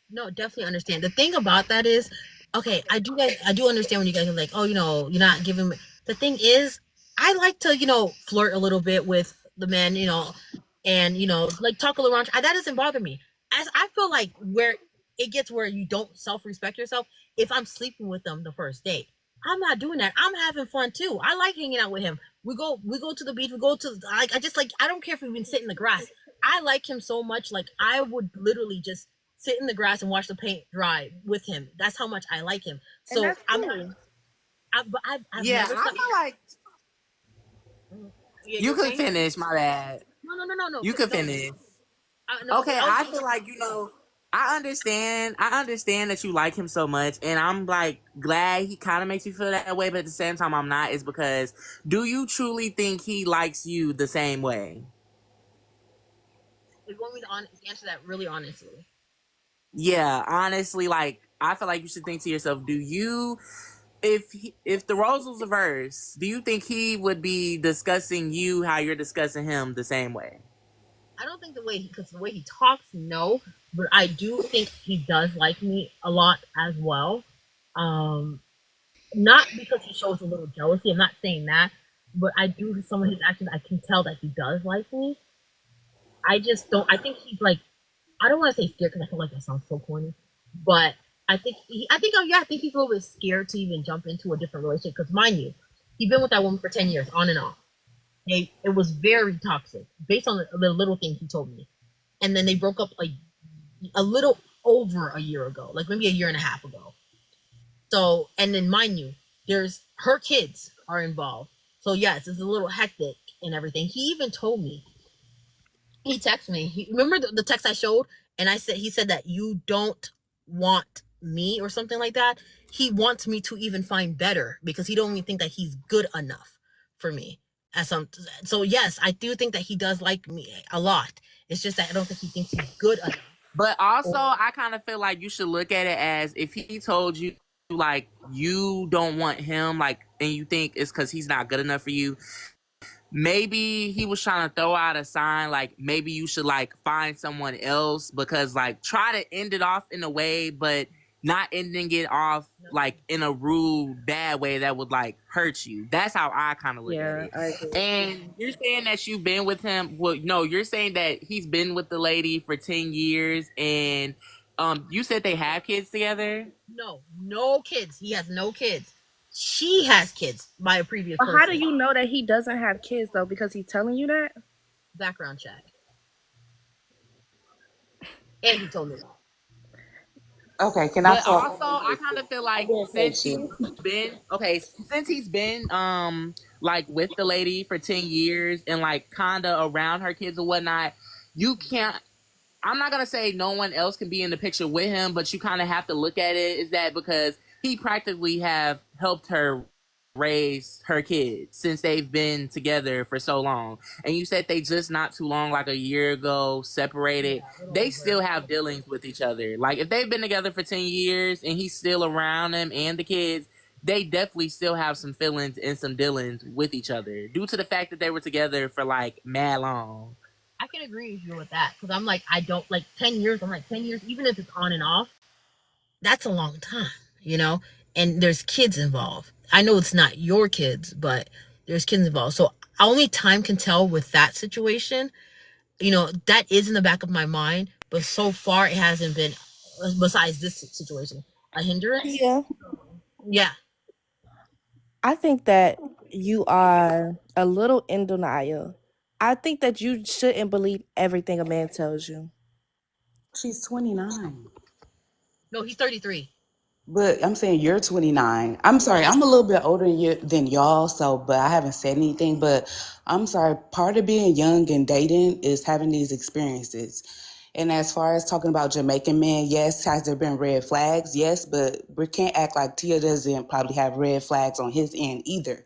[SPEAKER 1] No, definitely understand. The thing about that is, okay, I do understand when you guys are like, oh, you're not giving me. The thing is, I like to, flirt a little bit with the men, and, like, talk a little around. That doesn't bother me. As I feel like where it gets where you don't self-respect yourself, if I'm sleeping with them the first date, I'm not doing that. I'm having fun too. I like hanging out with him. We go to the beach. We go to, I just, like, I don't care if we even sit in the grass. I like him so much. Like, I would literally just sit in the grass and watch the paint dry with him. That's how much I like him. So I've
[SPEAKER 6] I
[SPEAKER 1] never
[SPEAKER 6] feel like you could finish. My bad.
[SPEAKER 1] No.
[SPEAKER 6] You could finish. Okay, I feel like, I understand that you like him so much, and I'm, like, glad he kind of makes you feel that way, but at the same time I'm not, is because, do you truly think he likes you the same way?
[SPEAKER 1] If you want me to answer that really honestly.
[SPEAKER 6] Yeah, honestly, like I feel like you should think to yourself: do you, if the roles was reversed, do you think he would be discussing you how you're discussing him the same way?
[SPEAKER 1] I don't think because the way he talks, no, but I do think he does like me a lot as well. Not because he shows a little jealousy. I'm not saying that, but I do. Some of his actions, I can tell that he does like me. I just don't. I think he's like. I don't want to say scared because I feel like that sounds so corny, but I think I think he's a little bit scared to even jump into a different relationship. Because mind you, he's been with that woman for 10 years, on and off. It was very toxic based on the little things he told me, and then they broke up like a little over a year ago, like maybe a year and a half ago. So, and then mind you, there's her kids are involved. So yes, it's a little hectic and everything. He even told me, he texted me. Remember the text I showed, and he said that you don't want me or something like that. He wants me to even find better because he don't even think that he's good enough for me. So yes, I do think that he does like me a lot. It's just that I don't think he thinks he's good enough.
[SPEAKER 6] But also, I kind of feel like you should look at it as if he told you like you don't want him, like, and you think it's because he's not good enough for you. Maybe he was trying to throw out a sign like maybe you should like find someone else, because like try to end it off in a way, but not ending it off like in a rude, bad way that would like hurt you. That's how I kind of look at it.
[SPEAKER 4] I agree.
[SPEAKER 6] And you're saying that you've been with him. Well, no, you're saying that he's been with the lady for 10 years, and you said they have kids together.
[SPEAKER 1] No kids. He has no kids. She has kids by a previous
[SPEAKER 4] But
[SPEAKER 1] person.
[SPEAKER 4] how do you know that he doesn't have kids though? Because he's telling you that?
[SPEAKER 1] Background check. And he told me that.
[SPEAKER 9] Okay, can I
[SPEAKER 6] But
[SPEAKER 9] talk?
[SPEAKER 6] also, I kind of feel like since he's been like with the lady for 10 years and like kind of around her kids or whatnot, you can't. I'm not gonna say no one else can be in the picture with him, but you kind of have to look at it is that because he practically have helped her raise her kids since they've been together for so long. And you said they just not too long, like a year ago, separated. They still have dealings with each other. Like if they've been together for 10 years and he's still around them and the kids, they definitely still have some feelings and some dealings with each other due to the fact that they were together for like mad long.
[SPEAKER 1] I can agree with you with that because I'm like, I don't like 10 years. I'm like 10 years, even if it's on and off, that's a long time, you know? And there's kids involved. I know it's not your kids, but there's kids involved. So only time can tell with that situation. You know, that is in the back of my mind, but so far it hasn't been, besides this situation, a hindrance. Yeah.
[SPEAKER 4] I think that you are a little in denial. I think that you shouldn't believe everything a man tells you.
[SPEAKER 9] She's 29.
[SPEAKER 1] No, he's 33.
[SPEAKER 9] But I'm saying you're 29. I'm sorry, I'm a little bit older than y'all, so but I haven't said anything. But I'm sorry, part of being young and dating is having these experiences. And as far as talking about Jamaican men, yes, has there been red flags? Yes, but we can't act like Tia doesn't probably have red flags on his end either.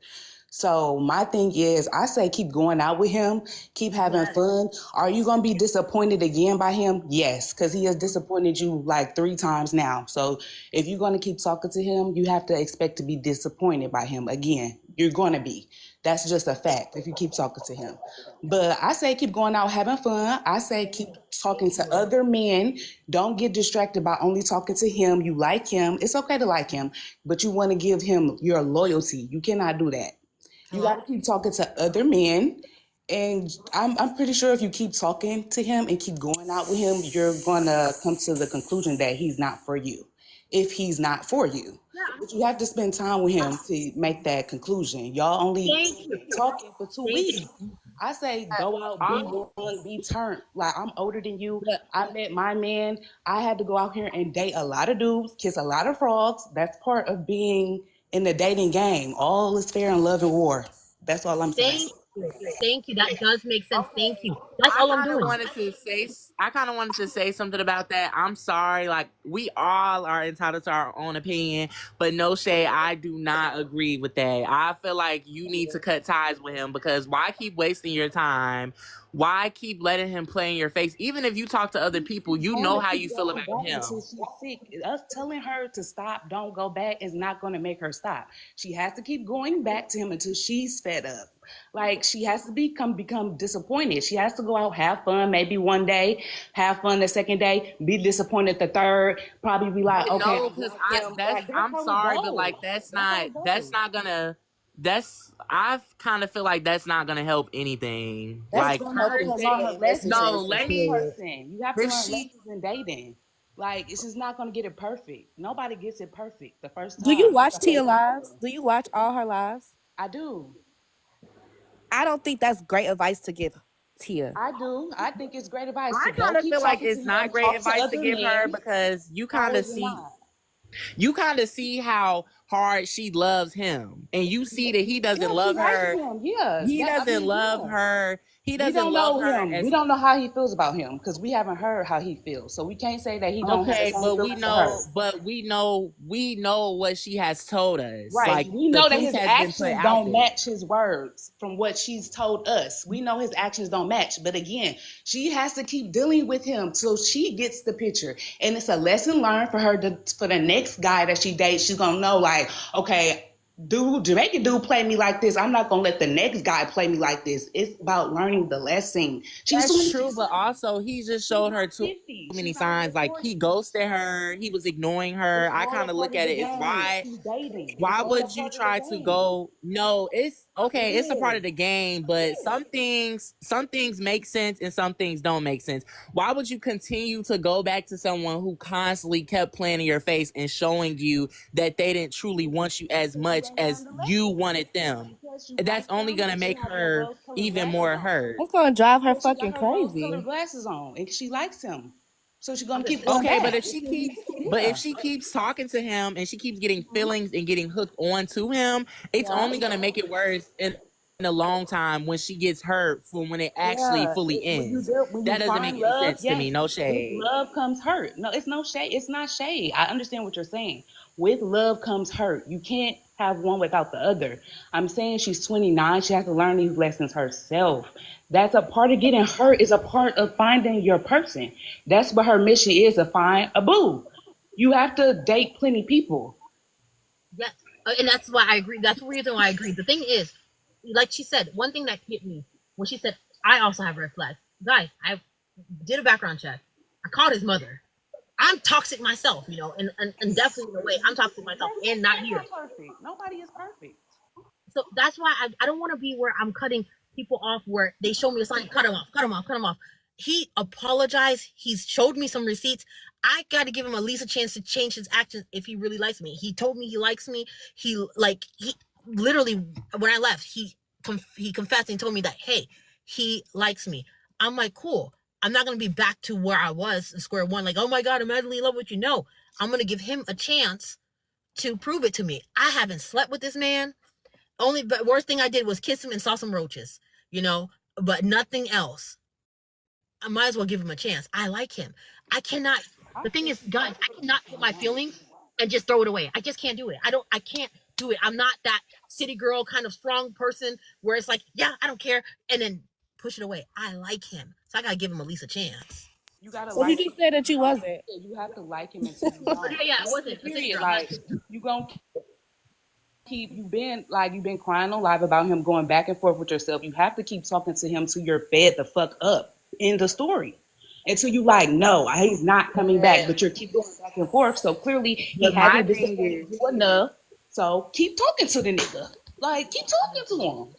[SPEAKER 9] So my thing is, I say keep going out with him, keep having fun. Are you going to be disappointed again by him? Yes, because he has disappointed you like 3 times now. So if you're going to keep talking to him, you have to expect to be disappointed by him again. You're going to be. That's just a fact if you keep talking to him. But I say keep going out having fun. I say keep talking to other men. Don't get distracted by only talking to him. You like him. It's okay to like him, but you want to give him your loyalty. You cannot do that. You got to keep talking to other men. And I'm pretty sure if you keep talking to him and keep going out with him, you're going to come to the conclusion that he's not for you. If he's not for you. But you have to spend time with him to make that conclusion. Y'all only talking for 2 weeks. I say go out, be young, be turned. Like I'm older than you. I met my man. I had to go out here and date a lot of dudes, kiss a lot of frogs. That's part of being in the dating game. All is fair in love and war. That's all I'm saying.
[SPEAKER 1] Thank you. That does make sense. Thank you. That's
[SPEAKER 6] I
[SPEAKER 1] all I'm
[SPEAKER 6] kind of
[SPEAKER 1] doing.
[SPEAKER 6] wanted to say, I kind of wanted to say something about that. I'm sorry, like we all are entitled to our own opinion, but no shade, I do not agree with that. I feel like you need to cut ties with him because why keep wasting your time? Why keep letting him play in your face? Even if you talk to other people, you
[SPEAKER 9] Going
[SPEAKER 6] know
[SPEAKER 9] to
[SPEAKER 6] how
[SPEAKER 9] keep
[SPEAKER 6] you feel
[SPEAKER 9] going
[SPEAKER 6] about
[SPEAKER 9] back
[SPEAKER 6] him.
[SPEAKER 9] until she's sick. Us telling her to stop, don't go back, is not going to make her stop. She has to keep going back to him until she's fed up. Like she has to become disappointed. She has to go out, have fun, maybe one day, have fun the second day, be disappointed the third, probably be like,
[SPEAKER 6] But
[SPEAKER 9] okay,
[SPEAKER 6] no,
[SPEAKER 9] I
[SPEAKER 6] because
[SPEAKER 9] like him. Like that's
[SPEAKER 6] I'm
[SPEAKER 9] how it
[SPEAKER 6] sorry, but
[SPEAKER 9] goes.
[SPEAKER 6] like that's
[SPEAKER 9] That's how
[SPEAKER 6] not
[SPEAKER 9] it goes.
[SPEAKER 6] gonna I kind of feel like that's not gonna help anything.
[SPEAKER 9] It's
[SPEAKER 6] Like
[SPEAKER 9] gonna
[SPEAKER 6] her
[SPEAKER 9] help
[SPEAKER 6] to
[SPEAKER 9] her learn
[SPEAKER 6] say,
[SPEAKER 9] her lessons
[SPEAKER 6] no,
[SPEAKER 9] as
[SPEAKER 6] let
[SPEAKER 9] a
[SPEAKER 6] me,
[SPEAKER 9] person. You have to
[SPEAKER 6] if
[SPEAKER 9] learn
[SPEAKER 6] she,
[SPEAKER 9] lessons in dating. Like it's just not gonna get it perfect. Nobody gets it perfect the first
[SPEAKER 4] Do you
[SPEAKER 9] time.
[SPEAKER 4] watch Tia lives? Do you watch all her lives?
[SPEAKER 9] I do.
[SPEAKER 4] I don't think that's great advice to give Tia.
[SPEAKER 9] I do. I think it's great advice
[SPEAKER 6] I
[SPEAKER 9] to go
[SPEAKER 6] kind of
[SPEAKER 9] keep
[SPEAKER 6] feel like
[SPEAKER 9] talking to
[SPEAKER 6] it's not
[SPEAKER 9] him,
[SPEAKER 6] great
[SPEAKER 9] talk to
[SPEAKER 6] advice to
[SPEAKER 9] other
[SPEAKER 6] give her
[SPEAKER 9] men.
[SPEAKER 6] because
[SPEAKER 9] How is it not?
[SPEAKER 6] you kind of see how hard she loves him, and you see that he doesn't
[SPEAKER 9] Yeah, she
[SPEAKER 6] love
[SPEAKER 9] likes
[SPEAKER 6] her.
[SPEAKER 9] him. Yeah.
[SPEAKER 6] He
[SPEAKER 9] That I
[SPEAKER 6] doesn't
[SPEAKER 9] mean,
[SPEAKER 6] love
[SPEAKER 9] yeah.
[SPEAKER 6] her. He
[SPEAKER 9] We
[SPEAKER 6] doesn't
[SPEAKER 9] don't
[SPEAKER 6] love
[SPEAKER 9] know
[SPEAKER 6] her
[SPEAKER 9] him. We
[SPEAKER 6] as
[SPEAKER 9] don't know how he feels about him because we haven't heard how he feels. So we can't say that he don't have the
[SPEAKER 6] okay,
[SPEAKER 9] same
[SPEAKER 6] but
[SPEAKER 9] feelings for her.
[SPEAKER 6] we know what she has told us.
[SPEAKER 9] Right.
[SPEAKER 6] Like
[SPEAKER 9] We
[SPEAKER 6] the
[SPEAKER 9] know that
[SPEAKER 6] proof
[SPEAKER 9] his
[SPEAKER 6] has been put
[SPEAKER 9] actions
[SPEAKER 6] out
[SPEAKER 9] don't
[SPEAKER 6] there.
[SPEAKER 9] match his words from what she's told us. We know his actions don't match. But again, she has to keep dealing with him so she gets the picture. And it's a lesson learned for her to, for the next guy that she dates. She's gonna know, like, okay, Jamaican dude play me like this. I'm not gonna let the next guy play me like this. It's about learning the lesson. She's
[SPEAKER 6] That's
[SPEAKER 9] 26.
[SPEAKER 6] true, but also he just showed her too
[SPEAKER 9] 50.
[SPEAKER 6] many
[SPEAKER 9] She's not even
[SPEAKER 6] signs. Like
[SPEAKER 9] 40.
[SPEAKER 6] he ghosted her, he was ignoring her.
[SPEAKER 9] It's
[SPEAKER 6] I
[SPEAKER 9] all a
[SPEAKER 6] kind of
[SPEAKER 9] part
[SPEAKER 6] look
[SPEAKER 9] of
[SPEAKER 6] at
[SPEAKER 9] the
[SPEAKER 6] it as
[SPEAKER 9] game. She's dating. It's
[SPEAKER 6] why
[SPEAKER 9] all a
[SPEAKER 6] would you
[SPEAKER 9] part of the
[SPEAKER 6] try to
[SPEAKER 9] game.
[SPEAKER 6] go? No, it's
[SPEAKER 9] It
[SPEAKER 6] okay, it's a part
[SPEAKER 9] is.
[SPEAKER 6] of the game, but some things make sense and some things don't make sense. Why would you continue to go back to someone who constantly kept playing in your face and showing you that they didn't truly want you as
[SPEAKER 9] Because you
[SPEAKER 6] much
[SPEAKER 9] ain't
[SPEAKER 6] as
[SPEAKER 9] learned the
[SPEAKER 6] you
[SPEAKER 9] lesson.
[SPEAKER 6] wanted them?
[SPEAKER 9] Because you
[SPEAKER 6] That's
[SPEAKER 9] like
[SPEAKER 6] only
[SPEAKER 9] them,
[SPEAKER 6] gonna
[SPEAKER 9] but you
[SPEAKER 6] make
[SPEAKER 9] have your
[SPEAKER 6] her
[SPEAKER 9] rose-colored
[SPEAKER 6] even
[SPEAKER 9] glasses
[SPEAKER 6] more
[SPEAKER 9] on.
[SPEAKER 6] hurt.
[SPEAKER 4] That's gonna drive her
[SPEAKER 9] Because she got
[SPEAKER 4] fucking
[SPEAKER 9] her rose-colored
[SPEAKER 4] crazy.
[SPEAKER 9] glasses on, and she likes him. So she's gonna keep going
[SPEAKER 6] Okay, but
[SPEAKER 9] back.
[SPEAKER 6] if she keeps but
[SPEAKER 9] Yeah.
[SPEAKER 6] if she keeps talking to him and she keeps getting feelings and getting hooked onto him, it's
[SPEAKER 9] Yeah.
[SPEAKER 6] only gonna make it worse in a long time when she gets hurt from when it actually
[SPEAKER 9] Yeah.
[SPEAKER 6] fully
[SPEAKER 9] When you
[SPEAKER 6] ends.
[SPEAKER 9] build, when you
[SPEAKER 6] That doesn't make
[SPEAKER 9] find
[SPEAKER 6] any
[SPEAKER 9] love,
[SPEAKER 6] sense to
[SPEAKER 9] yes,
[SPEAKER 6] me. No
[SPEAKER 9] with
[SPEAKER 6] shade.
[SPEAKER 9] love comes hurt. No, it's no shade. It's not shade. I understand what you're saying. With love comes hurt. You can't have one without the other. I'm saying she's 29. She has to learn these lessons herself. That's a part of getting hurt, is a part of finding your person. That's what her mission is, to find a boo. You have to date plenty people.
[SPEAKER 1] Yes, and that's why I agree. That's the reason why I agree. The thing is, like she said, one thing that hit me when she said, "I also have red flags." Guys, I did a background check. I called his mother. I'm toxic myself, and definitely in a way, I'm toxic myself and not
[SPEAKER 9] They're
[SPEAKER 1] here.
[SPEAKER 9] not perfect. Nobody is perfect.
[SPEAKER 1] So that's why I don't want to be where I'm cutting people off where they show me a sign, cut him off, cut him off, cut him off. He apologized. He's showed me some receipts. I got to give him at least a chance to change his actions if he really likes me. He told me he likes me. He literally when I left, he confessed and told me that hey, he likes me. I'm like cool. I'm not gonna be back to where I was in square one. Like oh my god, I'm madly in love with you. No, I'm gonna give him a chance to prove it to me. I haven't slept with this man. Only but worst thing I did was kiss him and saw some roaches, but nothing else. I might as well give him a chance. I like him. I cannot. The thing is, guys, I cannot put my feelings and just throw it away. I just can't do it. I can't do it. I'm not that city girl kind of strong person where it's like, yeah, I don't care, and then push it away. I like him, so I gotta give him at least a chance.
[SPEAKER 9] You gotta
[SPEAKER 4] But you
[SPEAKER 9] like him.
[SPEAKER 4] just said that you wasn't.
[SPEAKER 9] You have to like him until you don't.
[SPEAKER 1] Yeah, I wasn't a city
[SPEAKER 9] Period.
[SPEAKER 1] girl.
[SPEAKER 9] Like you gonna keep you've been crying on live about him going back and forth with yourself. You have to keep talking to him till you're fed the fuck up in the story. Until you like, no, he's not coming back, but you're keep going back and forth. So clearly he
[SPEAKER 6] But my
[SPEAKER 9] hasn't
[SPEAKER 6] thing
[SPEAKER 9] disappointed
[SPEAKER 6] is,
[SPEAKER 9] you enough. So keep talking to the nigga. Like keep talking to him.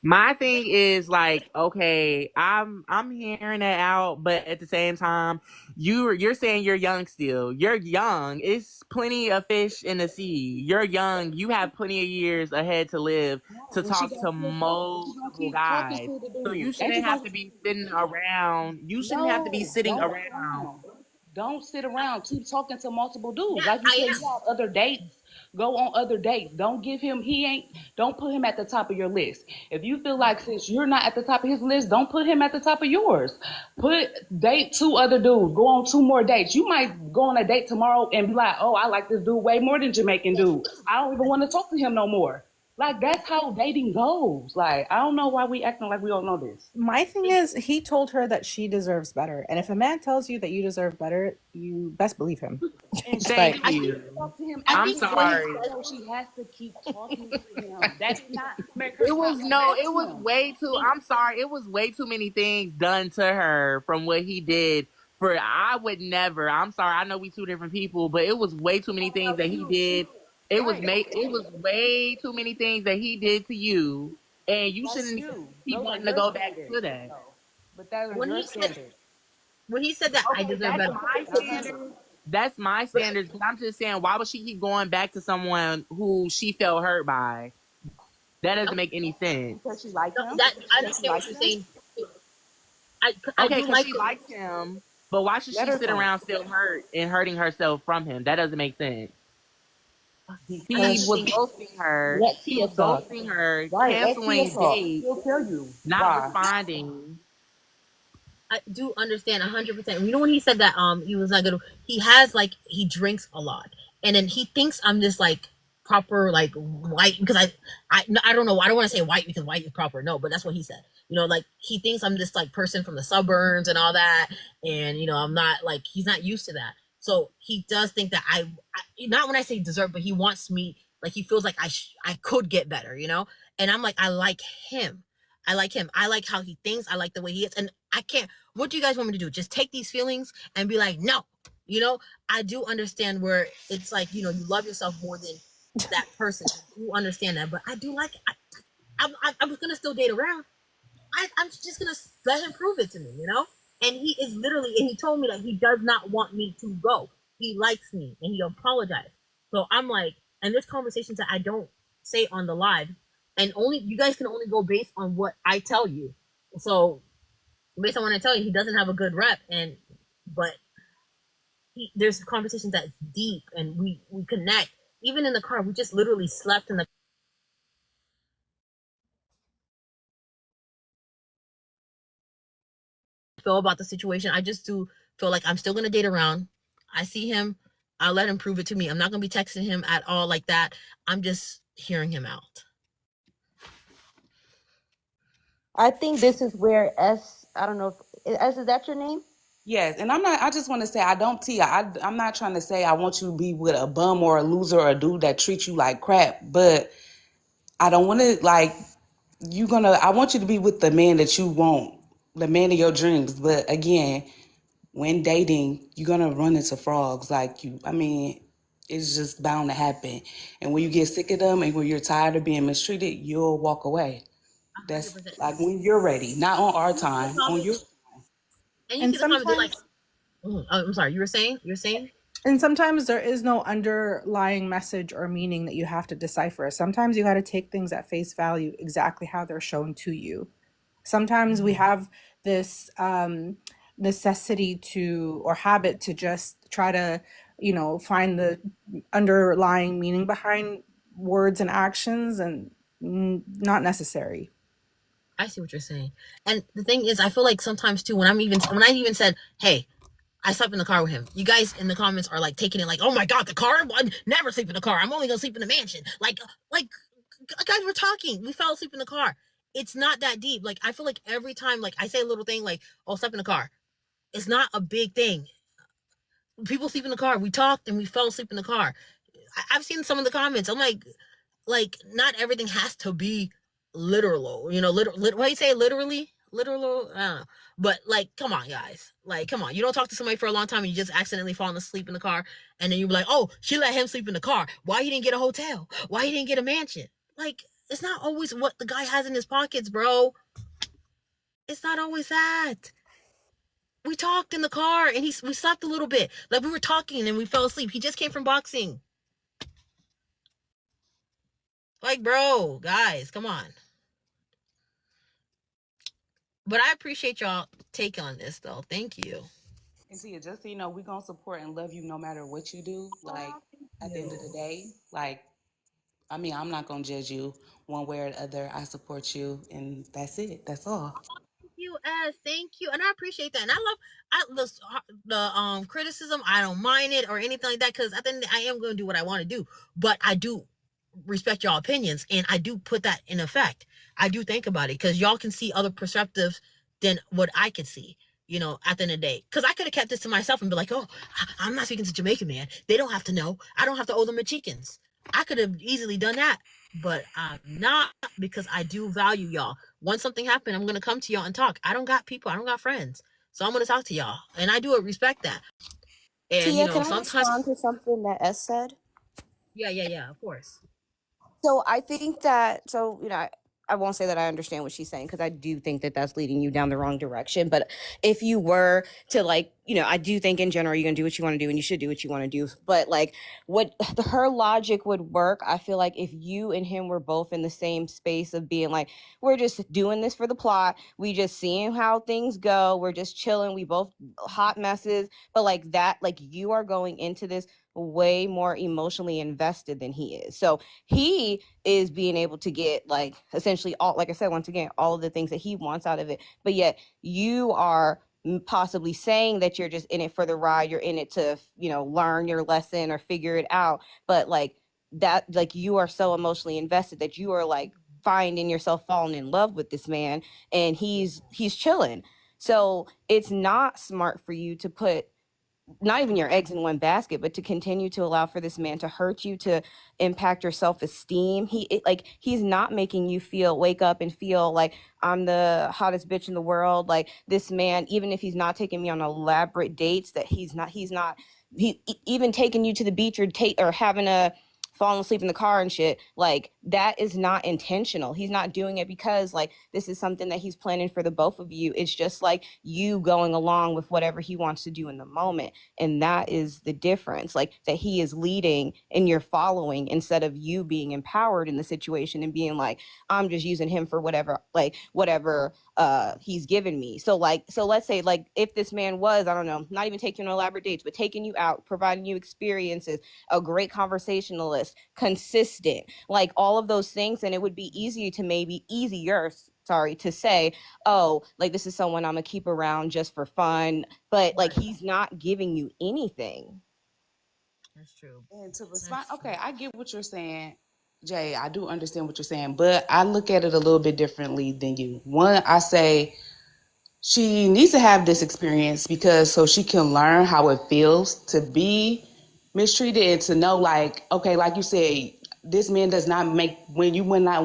[SPEAKER 6] my thing is like, okay, I'm hearing that out, but at the same time, you're saying you're young still. You're young. It's plenty of fish in the sea. You're young. You have plenty of years ahead to live to
[SPEAKER 9] And she
[SPEAKER 6] talk
[SPEAKER 9] gonna
[SPEAKER 6] to
[SPEAKER 9] keep talking. She gonna
[SPEAKER 6] multiple
[SPEAKER 9] keep talking
[SPEAKER 6] guys.
[SPEAKER 9] to the
[SPEAKER 6] So you
[SPEAKER 9] dude. Ain't
[SPEAKER 6] shouldn't
[SPEAKER 9] you
[SPEAKER 6] have
[SPEAKER 9] gonna
[SPEAKER 6] to be sitting around. You shouldn't have to be
[SPEAKER 9] no,
[SPEAKER 6] sitting
[SPEAKER 9] don't sit
[SPEAKER 6] around.
[SPEAKER 9] around. Don't sit around. Keep talking to multiple dudes.
[SPEAKER 1] Yeah,
[SPEAKER 9] Like you
[SPEAKER 1] I
[SPEAKER 9] said,
[SPEAKER 1] am.
[SPEAKER 9] you have other dates. Go on other dates. Don't put him at the top of your list. If you feel like since you're not at the top of his list, don't put him at the top of yours. Date 2 other dudes. Go on 2 more dates. You might go on a date tomorrow and be like, oh, I like this dude way more than Jamaican dude. I don't even want to talk to him no more. Like, that's how dating goes. Like, I don't know why we acting like we don't know this.
[SPEAKER 8] My thing is, he told her that she deserves better. And if a man tells you that you deserve better, you best believe him.
[SPEAKER 9] And
[SPEAKER 6] Thank
[SPEAKER 9] I
[SPEAKER 6] you.
[SPEAKER 9] can't talk to him.
[SPEAKER 6] I'm sorry.
[SPEAKER 9] She has to keep talking to him. That did not make her.
[SPEAKER 6] It was way too. I'm sorry. It was way too many things done to her from what he did. I would never. I'm sorry. I know we 2 different people, but it was way too many things that he did. It was way too many things that he did to you, and you shouldn't keep wanting to go back to that.
[SPEAKER 9] But that
[SPEAKER 1] When
[SPEAKER 9] your
[SPEAKER 1] he said-
[SPEAKER 9] standard.
[SPEAKER 1] When he said that, I deserve better.
[SPEAKER 6] That's my standards. But I'm just saying, why would she keep going back to someone who she felt hurt by? That doesn't make any sense.
[SPEAKER 9] Because she liked him.
[SPEAKER 1] I understand what you're saying. I
[SPEAKER 6] Okay,
[SPEAKER 1] do
[SPEAKER 6] because
[SPEAKER 1] like
[SPEAKER 6] she
[SPEAKER 1] him.
[SPEAKER 6] likes him, but why should she
[SPEAKER 9] Let her
[SPEAKER 6] sit
[SPEAKER 9] talk.
[SPEAKER 6] around still hurt and hurting herself from him? That doesn't make sense. He was ghosting her.
[SPEAKER 9] Let
[SPEAKER 6] He
[SPEAKER 9] Tia
[SPEAKER 6] was
[SPEAKER 9] talk.
[SPEAKER 6] ghosting her,
[SPEAKER 9] Right,
[SPEAKER 6] canceling dates,
[SPEAKER 9] He'll tell you.
[SPEAKER 6] not
[SPEAKER 9] why.
[SPEAKER 6] responding.
[SPEAKER 1] I do understand 100%. You know when he said that he was not gonna. He has like he drinks a lot, and then he thinks I'm just like proper like white because I don't know. I don't want to say white because white is proper. No, but that's what he said. You know, like he thinks I'm this like person from the suburbs and all that, and you know I'm not like he's not used to that. So he does think that I not when I say deserve, but he wants me like he feels like I could get better. You know, and I'm like I like him. I like him. I like how he thinks. I like the way he is. And I can't. What do you guys want me to do? Just take these feelings and be like, no. You know, I do understand where it's like, you know, you love yourself more than that person. I do understand that. But I do like, I was going to still date around. I'm just going to let him prove it to me, you know? And he is literally, and he told me that he does not want me to go. He likes me and he apologized. So I'm like, and there's conversations that I don't say on the live and only you guys can only go based on what I tell you. So based on what I tell you, he doesn't have a good rep, but there's conversations that's deep and we connect. Even in the car, we just literally slept in the feel about the situation. I just do feel like I'm still gonna date around. I see him, I'll let him prove it to me. I'm not gonna be texting him at all like that. I'm just hearing him out.
[SPEAKER 3] I think this is where I don't know if S, is that your name?
[SPEAKER 9] Yes, and I just want to say, I'm not trying to say I want you to be with a bum or a loser or a dude that treats you like crap, but I don't want to, like, I want you to be with the man that you want, the man of your dreams. But again, when dating, you're going to run into frogs. It's just bound to happen. And when you get sick of them and when you're tired of being mistreated, you'll walk away. That's
[SPEAKER 1] 100%.
[SPEAKER 9] like when you're ready, not on our time, on your.
[SPEAKER 1] And you
[SPEAKER 8] And
[SPEAKER 1] see the comment, they're like,
[SPEAKER 8] sometimes,
[SPEAKER 1] I'm sorry, you're saying?
[SPEAKER 8] and sometimes there is no underlying message or meaning that you have to decipher. Sometimes you got to take things at face value, exactly how they're shown to you. Sometimes we have this necessity to or habit to just try to, you know, find the underlying meaning behind words and actions, and not necessary.
[SPEAKER 1] I see what you're saying. And the thing is, I feel like sometimes too, when I even said, hey, I slept in the car with him. You guys in the comments are like taking it like, oh my God, the car? I'd never sleep in the car. I'm only gonna sleep in the mansion. Like guys, we're talking. We fell asleep in the car. It's not that deep. Like I feel like every time, like I say a little thing like, oh, slept in the car. It's not a big thing. People sleep in the car. We talked and we fell asleep in the car. I've seen some of the comments. I'm like not everything has to be literal. You know, what do you say? Literally, literal. I don't know. But like, come on, guys. Like, come on. You don't talk to somebody for a long time and you just accidentally falling asleep in the car, and then you're like, oh, she let him sleep in the car. Why he didn't get a hotel? Why he didn't get a mansion? Like, it's not always what the guy has in his pockets, bro. It's not always that. We talked in the car and we slept a little bit. Like we were talking and we fell asleep. He just came from boxing. Like, bro, guys, come on. But I appreciate y'all take on this though. Thank you.
[SPEAKER 9] And Tia, just so you know, we're gonna support and love you no matter what you do. Like, At the end of the day, like, I mean, I'm not gonna judge you one way or the other. I support you, and that's it. That's all.
[SPEAKER 1] You as thank you, and I appreciate that. And I the criticism. I don't mind it or anything like that because at the end I am going to do what I want to do. But I do respect y'all opinions, and I do put that in effect. I do think about it because y'all can see other perspectives than what I could see. You know, at the end of the day, because I could have kept this to myself and be like, "Oh, I'm not speaking to Jamaican man. They don't have to know. I don't have to owe them a chickens." I could have easily done that, but I'm not because I do value y'all. Once something happened, I'm gonna come to y'all and talk. I don't got people. I don't got friends, so I'm gonna talk to y'all, and I do respect that. And
[SPEAKER 3] Tia, can I
[SPEAKER 1] sometimes,
[SPEAKER 3] respond to something that S said?
[SPEAKER 1] yeah, of course.
[SPEAKER 3] So I think that, I won't say that I understand what she's saying because I do think that that's leading you down the wrong direction. But if you were to I do think in general, you're going to do what you want to do and you should do what you want to do. But like what her logic would work, I feel like if you and him were both in the same space of being like, we're just doing this for the plot. We just seeing how things go. We're just chilling. We both hot messes. But like that, like you are going into this way more emotionally invested than he is. So he is being able to get like essentially all, like I said, once again, all of the things that he wants out of it. But yet you are possibly saying that you're just in it for the ride. You're in it to, learn your lesson or figure it out. But like that, like you are so emotionally invested that you are like finding yourself falling in love with this man and he's chilling. So it's not smart for you to put not even your eggs in one basket, but to continue to allow for this man to hurt you, to impact your self-esteem. He's not making you wake up and feel like I'm the hottest bitch in the world. Like this man, even if he's not taking me on elaborate dates, that he even taking you to the beach or having a falling asleep in the car and shit, like that is not intentional. He's not doing it because like this is something that he's planning for the both of you. It's just like you going along with whatever he wants to do in the moment. And that is the difference, like that he is leading and you're following instead of you being empowered in the situation and being like, I'm just using him for whatever he's given me. So let's say like if this man was, I don't know, not even taking you on elaborate dates, but taking you out, providing you experiences, a great conversationalist, consistent, like all of those things, and it would be easier to say, oh, like this is someone I'm gonna keep around just for fun, but like he's not giving you anything.
[SPEAKER 1] That's true.
[SPEAKER 9] And to respond, okay, I get what you're saying, Jay. I do understand what you're saying, but I look at it a little bit differently than you. One, I say she needs to have this experience because so she can learn how it feels to be mistreated and to know, like, okay, like you said, this man does not make when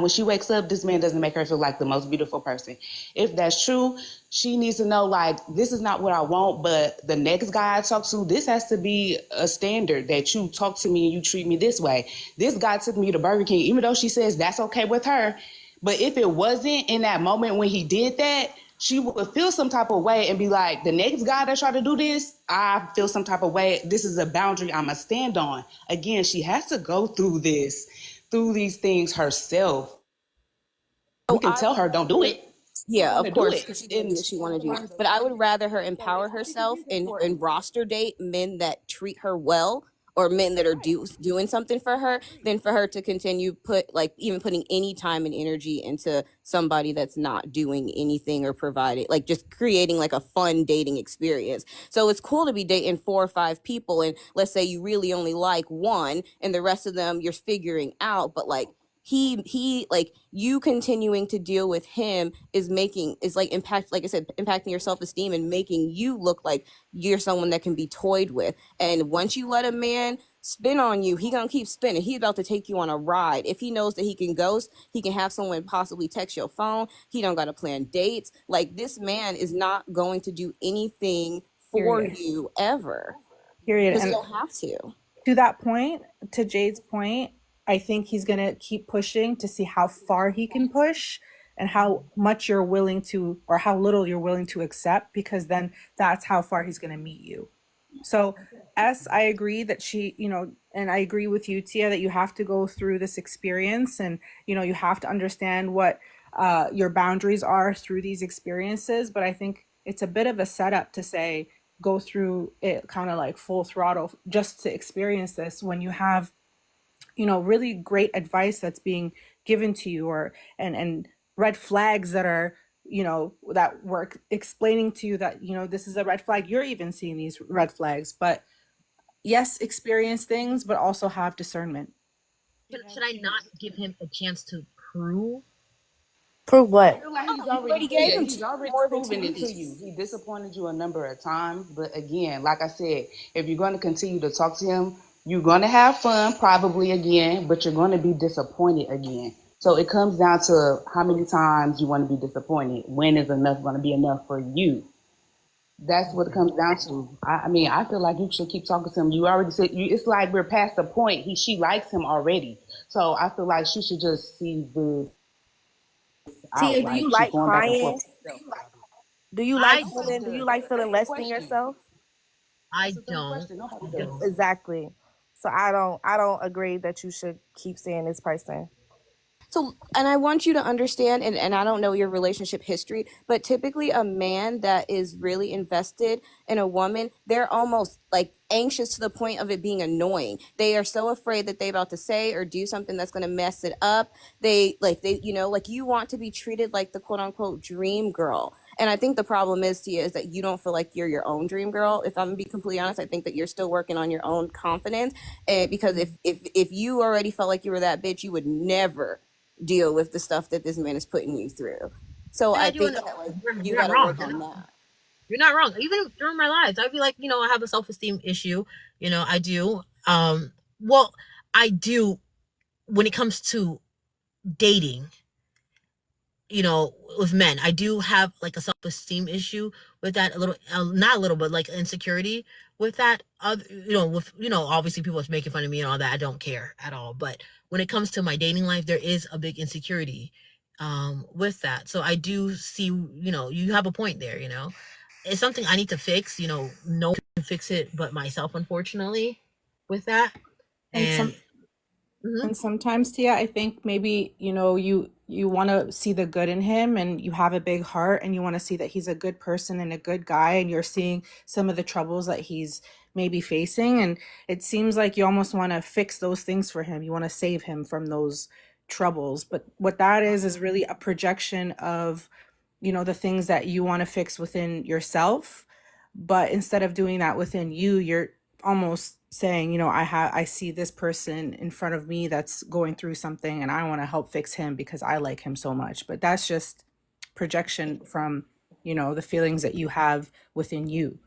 [SPEAKER 9] she wakes up, this man doesn't make her feel like the most beautiful person. If that's true, she needs to know, like, this is not what I want, but the next guy I talk to, this has to be a standard that you talk to me and you treat me this way. This guy took me to Burger King, even though she says that's okay with her. But if it wasn't in that moment when he did that, she would feel some type of way and be like, the next guy that tried to do this, I feel some type of way. This is a boundary I'm going to stand on. Again, she has to go through these things herself. We can tell her, don't do it.
[SPEAKER 3] Yeah, of course, because she did what she wanted to do. But I would rather her empower herself and roster date men that treat her well or men that are doing something for her than for her to continue putting any time and energy into somebody that's not doing anything or providing, like just creating like a fun dating experience. So it's cool to be dating 4 or 5 people and let's say you really only like one and the rest of them you're figuring out, but like he like you continuing to deal with him is impacting your self-esteem and making you look like you're someone that can be toyed with. And once you let a man spin on you, he gonna keep spinning. He's about to take you on a ride. If he knows that he can ghost, he can have someone possibly text your phone. He don't gotta plan dates. Like this man is not going to do anything for you ever.
[SPEAKER 8] Period.
[SPEAKER 3] Because
[SPEAKER 8] And
[SPEAKER 3] you don't have
[SPEAKER 8] to that point, to Jade's point, I think he's going to keep pushing to see how far he can push and how much you're willing to, or how little you're willing to accept, because then that's how far he's going to meet you. So I agree that she, and I agree with you, Tia, that you have to go through this experience and, you have to understand what your boundaries are through these experiences. But I think it's a bit of a setup to say, go through it kind of like full throttle just to experience this when you have, you know, really great advice that's being given to you, or and red flags that are, you know, that we're explaining to you that, you know, this is a red flag. You're even seeing these red flags, but yes, experience things, but also have discernment.
[SPEAKER 1] Should I not give him a chance to prove?
[SPEAKER 4] Prove what?
[SPEAKER 9] I feel like he's
[SPEAKER 2] You already
[SPEAKER 9] already,
[SPEAKER 2] gave
[SPEAKER 9] yeah,
[SPEAKER 2] him
[SPEAKER 9] he's already
[SPEAKER 2] more than
[SPEAKER 9] proven
[SPEAKER 2] 2
[SPEAKER 9] it to
[SPEAKER 2] weeks.
[SPEAKER 9] you. He disappointed you a number of times, but again, like I said, if you're going to continue to talk to him, you're going to have fun probably again, but you're going to be disappointed again. So it comes down to how many times you want to be disappointed. When is enough going to be enough for you? That's what it comes down to. I mean, I feel like you should keep talking to him. You already said it's like we're past the point. She likes him already, so I feel like she should just see this
[SPEAKER 4] Tia,
[SPEAKER 9] out.
[SPEAKER 4] do
[SPEAKER 9] Like
[SPEAKER 4] you
[SPEAKER 9] she's
[SPEAKER 4] like
[SPEAKER 9] going back and forth.
[SPEAKER 4] crying? Do you like
[SPEAKER 1] I
[SPEAKER 4] feeling? Do you
[SPEAKER 9] That's
[SPEAKER 4] like
[SPEAKER 9] a
[SPEAKER 4] feeling
[SPEAKER 9] dumb
[SPEAKER 4] less than
[SPEAKER 9] question.
[SPEAKER 4] yourself?
[SPEAKER 1] I
[SPEAKER 9] That's a dumb
[SPEAKER 1] don't.
[SPEAKER 9] question. Nobody
[SPEAKER 1] I
[SPEAKER 9] does.
[SPEAKER 1] don't.
[SPEAKER 4] Exactly. So I don't agree that you should keep seeing this person.
[SPEAKER 3] So, and I want you to understand, and I don't know your relationship history, but typically a man that is really invested in a woman, they're almost like anxious to the point of it being annoying. They are so afraid that they about to say or do something that's going to mess it up. They, you know, like you want to be treated like the quote unquote dream girl. And I think the problem is, Tia, is that you don't feel like you're your own dream girl. If I'm gonna be completely honest, I think that you're still working on your own confidence. And because if you already felt like you were that bitch, you would never deal with the stuff that this man is putting you through. So
[SPEAKER 1] And
[SPEAKER 3] I
[SPEAKER 1] I do
[SPEAKER 3] think
[SPEAKER 1] know
[SPEAKER 3] that like
[SPEAKER 1] you're
[SPEAKER 3] you
[SPEAKER 1] not
[SPEAKER 3] got to
[SPEAKER 1] wrong.
[SPEAKER 3] work on that.
[SPEAKER 1] You're not wrong. Even during my lives, I'd be like, you know, I have a self-esteem issue. You know, I do. Well, I do when it comes to dating, you know, with men. I do have like a self-esteem issue with that a little, not a little, but like insecurity with that. Other, you know, with, you know, obviously people are making fun of me and all that. I don't care at all. But when it comes to my dating life, there is a big insecurity with that. So I do see, you know, you have a point there, you know. It's something I need to fix, you know, no one can fix it but myself, unfortunately, with that.
[SPEAKER 8] And
[SPEAKER 1] And mhm.
[SPEAKER 8] And sometimes, Tia, I think maybe, you know, you want to see the good in him, and you have a big heart, and you want to see that he's a good person and a good guy, and you're seeing some of the troubles that he's maybe facing, and it seems like you almost want to fix those things for him. You want to save him from those troubles. But what that is really a projection of, you know, the things that you want to fix within yourself. But instead of doing that within you, you're almost saying, you know, I see this person in front of me that's going through something, and I want to help fix him because I like him so much. But that's just projection from, you know, the feelings that you have within you.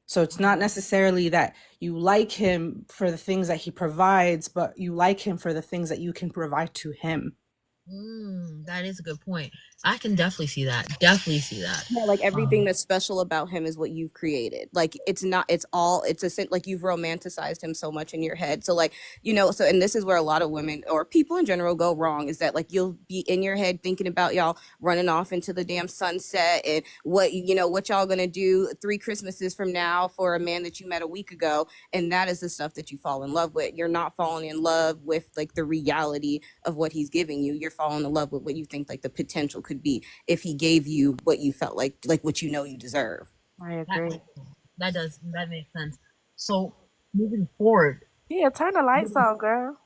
[SPEAKER 8] So it's not necessarily that you like him for the things that he provides, but you like him for the things that you can provide to him.
[SPEAKER 1] That is a good point. I can definitely see that. Definitely see that.
[SPEAKER 3] Yeah, like everything that's special about him is what you've created. Like it's not, it's all, it's a like you've romanticized him so much in your head. So like, you know, so, and this is where a lot of women or people in general go wrong, is that like you'll be in your head thinking about y'all running off into the damn sunset and what, you know, what y'all gonna do 3 Christmases from now for a man that you met a week ago. And that is the stuff that you fall in love with. You're not falling in love with like the reality of what he's giving you. You're falling in love with what you think like the potential could be if he gave you what you felt like what you know you deserve.
[SPEAKER 4] I agree.
[SPEAKER 1] That makes sense. So moving forward,
[SPEAKER 4] Yeah, turn the lights on, girl.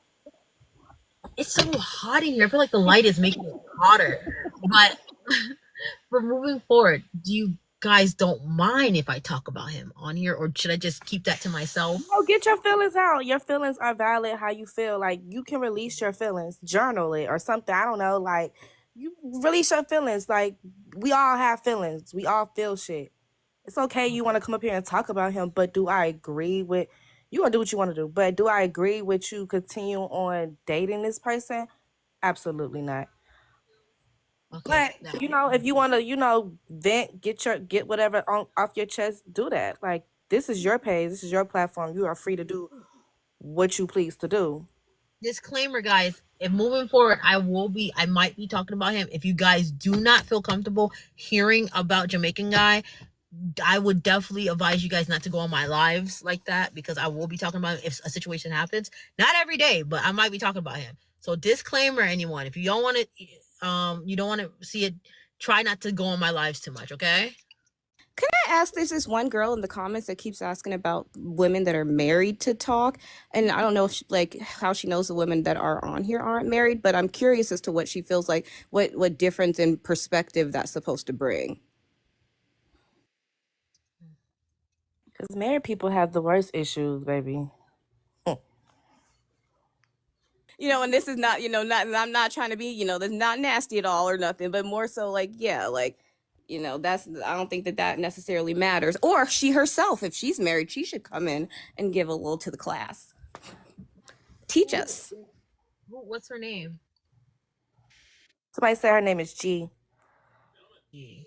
[SPEAKER 1] it's so hot in here. I feel like the light is making it hotter. But for moving forward, do you guys don't mind if I talk about him on here, or should I just keep that to myself?
[SPEAKER 4] Oh, get your feelings out. Your feelings are valid. How you feel, like you can release your feelings, journal it or something. I don't know, like you release your feelings. Like we all have feelings. We all feel shit. It's okay. You want to come up here and talk about him, but do I agree with you? Want to do what you want to do, but do I agree with you continue on dating this person? Absolutely not.
[SPEAKER 1] Okay.
[SPEAKER 4] But you know, if you want to, you know, vent, get whatever off your chest, do that. Like this is your page, this is your platform. You are free to do what you please to do.
[SPEAKER 1] Disclaimer, guys, if moving forward I might be talking about him. If you guys do not feel comfortable hearing about Jamaican guy, I would definitely advise you guys not to go on my lives like that, because I will be talking about him if a situation happens. Not every day, but I might be talking about him. So disclaimer, anyone, if you don't want to see it, try not to go on my lives too much, okay?
[SPEAKER 3] Can I ask, there's this one girl in the comments that keeps asking about women that are married to talk, and I don't know if like how she knows the women that are on here aren't married, but I'm curious as to what she feels like, what difference in perspective that's supposed to bring.
[SPEAKER 4] Because married people have the worst issues, baby.
[SPEAKER 3] And this is not, not, I'm not trying to be, that's not nasty at all or nothing, but more so like, yeah, like, that's, I don't think that necessarily matters. Or she herself, if she's married, she should come in and give a little to the class. Teach us.
[SPEAKER 1] What's her name?
[SPEAKER 4] Somebody say her name is G.
[SPEAKER 1] G.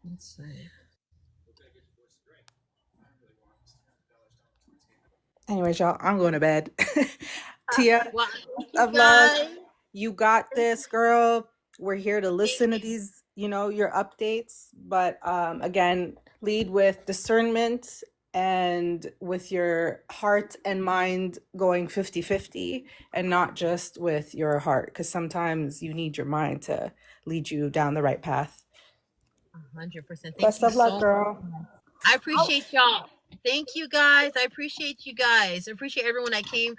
[SPEAKER 1] Let's see.
[SPEAKER 8] Anyways, y'all, I'm going to bed. Tia,
[SPEAKER 1] Well,
[SPEAKER 8] of love, you got this, girl. We're here to listen to these, your updates. But again, lead with discernment and with your heart and mind going 50-50 and not just with your heart, because sometimes you need your mind to lead you down the right path.
[SPEAKER 1] 100%.
[SPEAKER 8] Best of luck, girl.
[SPEAKER 1] I appreciate y'all. Thank you guys. I appreciate you guys. I appreciate everyone that came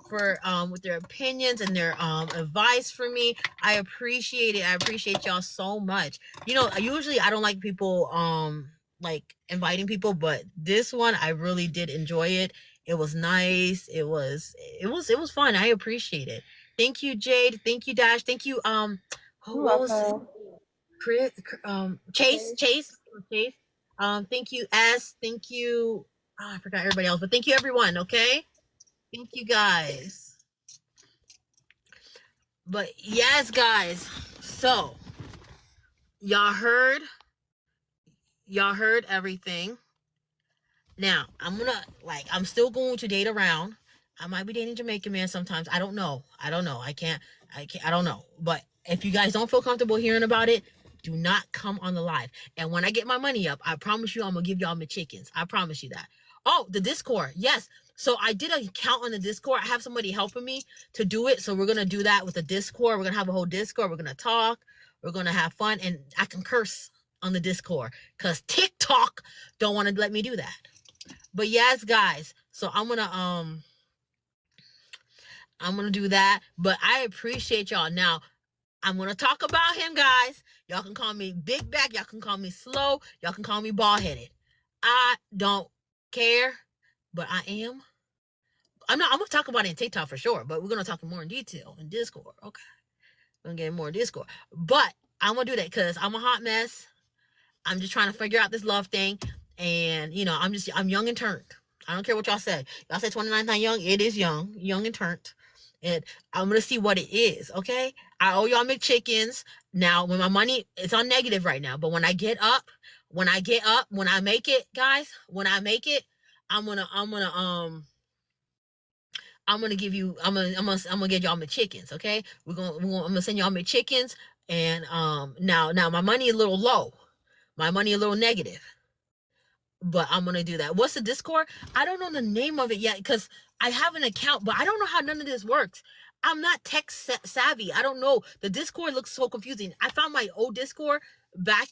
[SPEAKER 1] for with their opinions and their advice for me. I appreciate it. I appreciate y'all so much. Usually I don't like people like inviting people, but this one I really did enjoy it. It was nice. It was fun. I appreciate it. Thank you, Jade. Thank you, Dash. Thank you, what was it? Chris, Chase. Thank you, S. Thank you. Oh, I forgot everybody else, but thank you, everyone. Okay, thank you, guys. But yes, guys. So y'all heard everything. Now I'm still going to date around. I might be dating Jamaican man sometimes. I don't know. I don't know. But if you guys don't feel comfortable hearing about it, do not come on the live. And when I get my money up, I promise you I'm gonna give y'all my chickens. I promise you that. Oh, the Discord. Yes. So I did a count on the Discord. I have somebody helping me to do it. So we're gonna do that with the Discord. We're gonna have a whole Discord. We're gonna talk. We're gonna have fun. And I can curse on the Discord because TikTok don't want to let me do that. But yes, guys. So I'm gonna do that. But I appreciate y'all. Now I'm gonna talk about him, guys. Y'all can call me big back. Y'all can call me slow. Y'all can call me bald headed. I don't care, but I am. I'm gonna talk about it in TikTok for sure, but we're gonna talk more in detail in Discord. Okay, we're gonna get more Discord, but I'm gonna do that because I'm a hot mess. I'm just trying to figure out this love thing, and I'm young and turned. I don't care what y'all say. Y'all say 29 not young. It is young and turned. And I'm gonna see what it is. Okay, I owe y'all McChickens. Now when my money, it's on negative right now, but when I make it, guys, I'm gonna give you, I'm gonna get y'all McChickens. Okay, I'm gonna send y'all McChickens. And now my money a little low, my money a little negative, but I'm gonna do that. What's the Discord? I don't know the name of it yet because I have an account, but I don't know how none of this works. I'm not tech savvy. I don't know. The Discord looks so confusing. I found my old Discord back,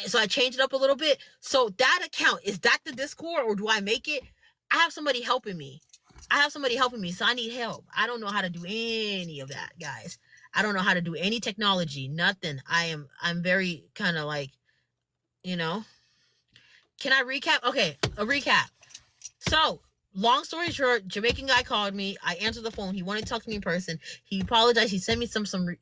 [SPEAKER 1] so I changed it up a little bit. So that account, is that the Discord or do I make it? I have somebody helping me. So I need help. I don't know how to do any of that, guys. I don't know how to do any technology, nothing. I'm very kind of like, Can I recap? Okay, a recap. So, long story short, Jamaican guy called me. I answered the phone. He wanted to talk to me in person. He apologized. He sent me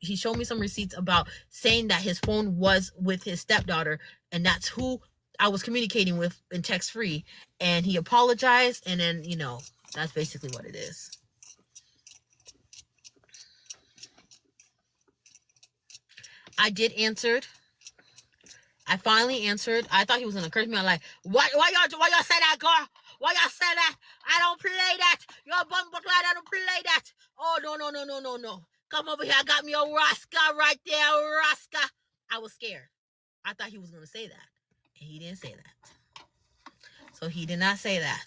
[SPEAKER 1] he showed me some receipts about saying that his phone was with his stepdaughter, and that's who I was communicating with in text free. And he apologized, and then, that's basically what it is. I did answered. I finally answered. I thought he was gonna curse me. I'm like, why y'all say that, girl? Why y'all say that? I don't play that. You're a bum buckler. I don't play that. Oh, no. Come over here. I got me a Raska right there, Raska. I was scared. I thought he was gonna say that, and he didn't say that. So he did not say that.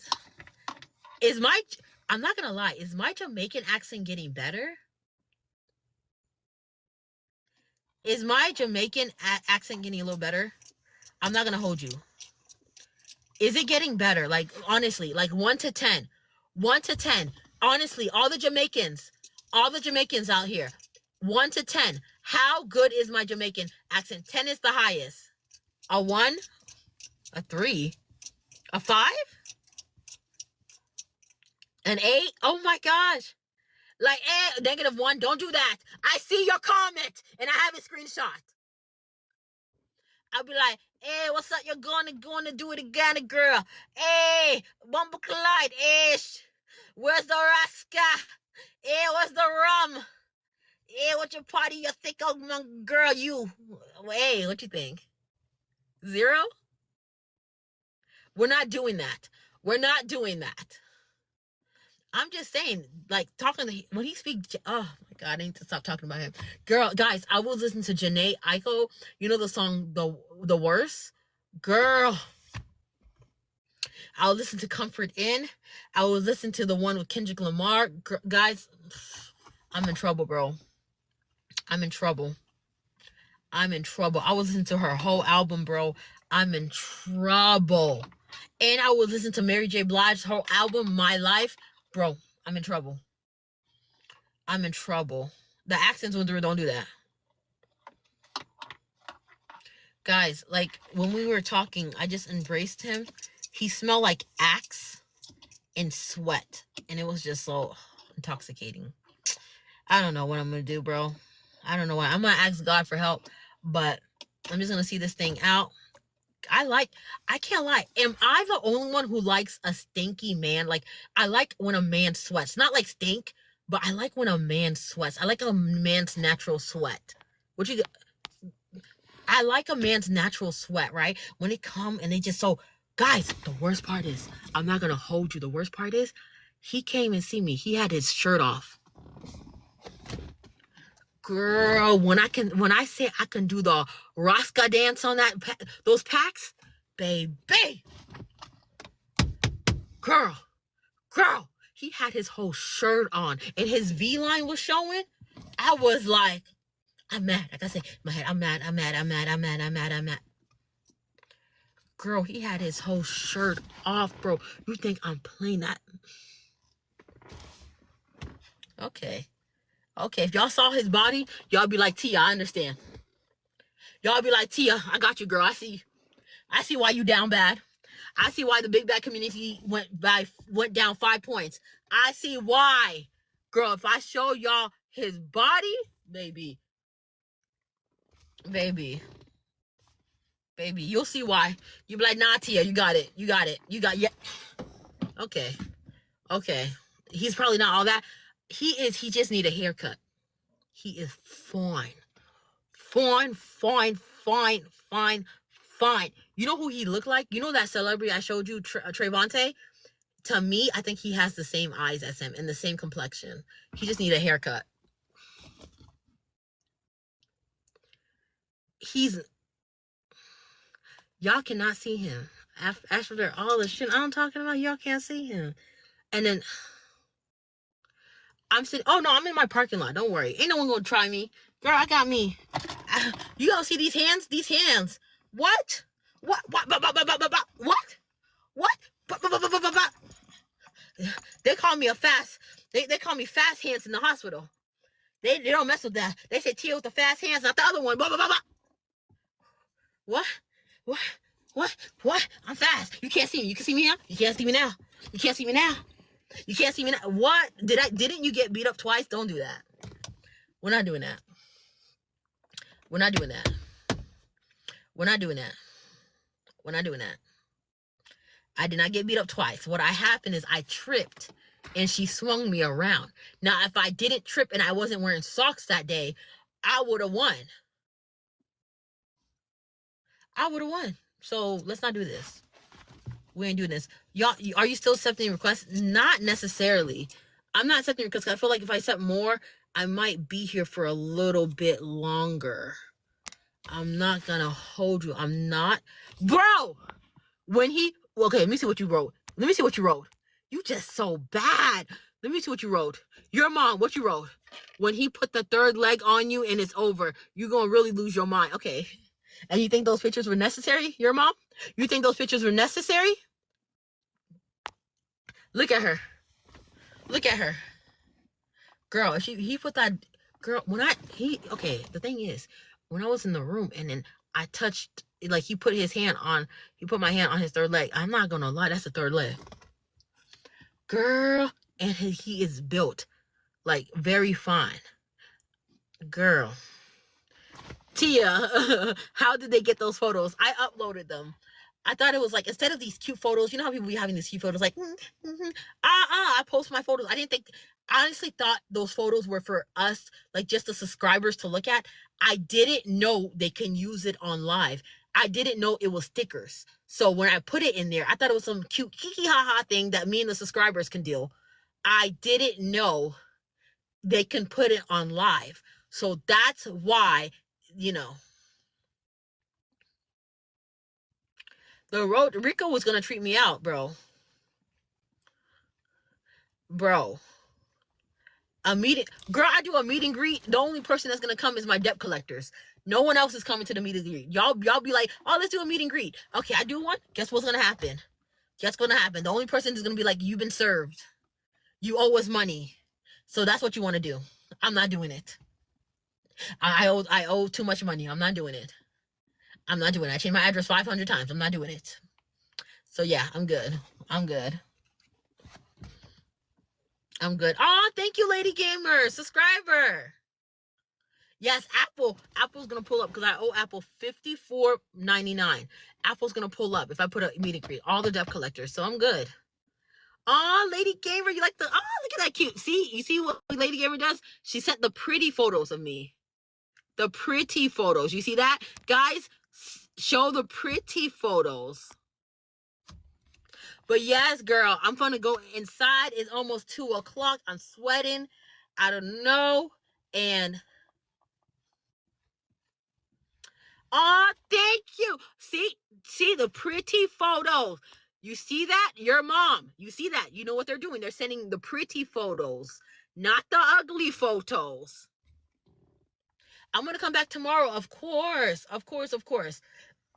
[SPEAKER 1] I'm not gonna lie. Is my Jamaican accent getting better? Is my Jamaican accent getting a little better? I'm not gonna hold you. Is it getting better? Like, honestly, like 1 to 10. 1 to 10. Honestly, all the Jamaicans out here, 1 to 10. How good is my Jamaican accent? 10 is the highest. A 1? A 3? A 5? An 8? Oh my gosh. Like, -1. Don't do that. I see your comment and I have a screenshot. I'll be like, hey, what's up? You're gonna do it again, girl. Hey, Bumble Clyde. Hey, where's the Raska? Hey, where's the rum? Hey, what's your party? You thick old girl, you. Hey, what you think? 0? We're not doing that. We're not doing that. I'm just saying, like, when he speaks, oh my God, I need to stop talking about him. Girl, guys, I was listening to Jhené Aiko. You know the song, The Worst? Girl. I'll listen to Comfort In. I will listen to the one with Kendrick Lamar. Guys, I'm in trouble, bro. I'm in trouble. I was listening to her whole album, bro. I'm in trouble. And I was listening to Mary J. Blige's whole album, My Life. Bro, I'm in trouble. The accents don't do that. Guys, like, when we were talking, I just embraced him. He smelled like Axe and sweat. And it was just so intoxicating. I don't know what I'm going to do, bro. I don't know why. I'm going to ask God for help. But I'm just going to see this thing out. I can't lie. Am I the only one who likes a stinky man? Like, I like when a man sweats. Not like stink, but I like when a man sweats. I like a man's natural sweat. I like a man's natural sweat, right? When they come and they just so... Guys, the worst part is, I'm not going to hold you. The worst part is, he came and see me. He had his shirt off. Girl, when I say I can do the Raska dance on those packs, baby. Girl, he had his whole shirt on and his V-line was showing. I was like, I'm mad. Like I say, in my head, I'm mad. Girl, he had his whole shirt off, bro. You think I'm playing that? Okay, if y'all saw his body, y'all be like, Tia, I understand. Y'all be like, Tia, I got you, girl. I see why you down bad. I see why the big bad community went down 5 points. I see why. Girl, if I show y'all his body, baby, you'll see why. You be like, nah, Tia, you got it. Yeah. Okay. He's probably not all that. He just need a haircut. He is fine. You know who he looked like? You know that celebrity I showed you, Trayvonte? To me, I think he has the same eyes as him and the same complexion. He just need a haircut. Y'all cannot see him. After all the shit I'm talking about, y'all can't see him. And then I'm sitting, oh no, I'm in my parking lot. Don't worry. Ain't no one gonna try me. Girl, I got me. You don't see these hands? These hands. What? They call me they call me fast hands in the hospital. They don't mess with that. They say Tia with the fast hands, not the other one. What? I'm fast. You can't see me. You can see me now? You can't see me now. What? Didn't you get beat up twice? Don't do that. We're not doing that. I did not get beat up twice. What happened is I tripped and she swung me around. Now, if I didn't trip and I wasn't wearing socks that day, I would have won. So let's not do this. We ain't doing this. Y'all, are you still accepting requests? Not necessarily. I'm not accepting requests because I feel like if I accept more, I might be here for a little bit longer. I'm not gonna hold you. I'm not. Bro! Okay, let me see what you wrote. You just so bad. Let me see what you wrote. Your mom, what you wrote? When he put the third leg on you and it's over, you're going to really lose your mind. Okay. And you think those pictures were necessary? Your mom? You think those pictures were necessary? Look at her. Look at her. Girl, if he put that, girl, okay, the thing is, when I was in the room and then I touched, like he put my hand on his third leg. I'm not going to lie, that's the third leg. Girl, and he is built, like, very fine. Girl. Tia, how did they get those photos? I uploaded them. I thought it was like, instead of these cute photos, you know how people be having these cute photos, like, I post my photos. I honestly thought those photos were for us, like just the subscribers to look at. I didn't know they can use it on live. I didn't know it was stickers. So when I put it in there, I thought it was some cute kiki haha thing that me and the subscribers can do. I didn't know they can put it on live. So that's why, you know, Rico was gonna treat me out, bro. A meeting, girl, I do a meet and greet. The only person that's gonna come is my debt collectors. No one else is coming to the meet and greet. Y'all be like, oh, let's do a meet and greet. Okay, I do one. Guess what's gonna happen? The only person is gonna be like, you've been served. You owe us money. So that's what you want to do. I'm not doing it. I owe too much money. I'm not doing it. I changed my address 500 times. I'm not doing it. So yeah, I'm good. Oh, thank you, Lady Gamer, subscriber. Yes, Apple's gonna pull up because I owe Apple $54.99. Apple's gonna pull up if I put a meet and greet. All the debt collectors, so I'm good. Oh, Lady Gamer, you like look at that cute. See, you see what Lady Gamer does? She sent the pretty photos of me. The pretty photos. You see that? Guys, show the pretty photos. But yes, girl, I'm gonna go inside. It's almost 2 o'clock. I'm sweating. I don't know. And oh, thank you. See the pretty photos. You see that? Your mom. You see that? You know what they're doing? They're sending the pretty photos, not the ugly photos. I'm gonna come back tomorrow, of course.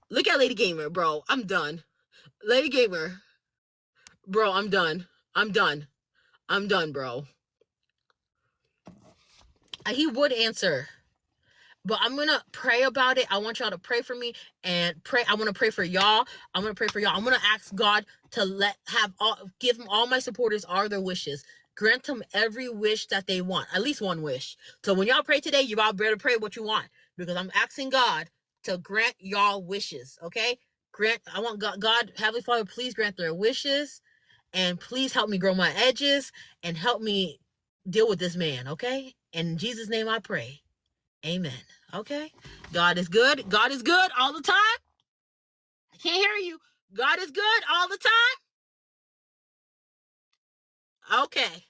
[SPEAKER 1] Look at Lady Gamer, bro. I'm done. Lady Gamer. Bro, I'm done, bro. He would answer, but I'm gonna pray about it. I want y'all to pray for me and pray. I want to pray for y'all. I'm gonna ask God to give all my supporters all their wishes. Grant them every wish that they want, at least one wish. So when y'all pray today, you all better pray what you want, because I'm asking God to grant y'all wishes. Okay? I want God, Heavenly Father, please grant their wishes. And please help me grow my edges and help me deal with this man, okay? In Jesus' name I pray. Amen. Okay? God is good. God is good all the time. I can't hear you. God is good all the time. Okay.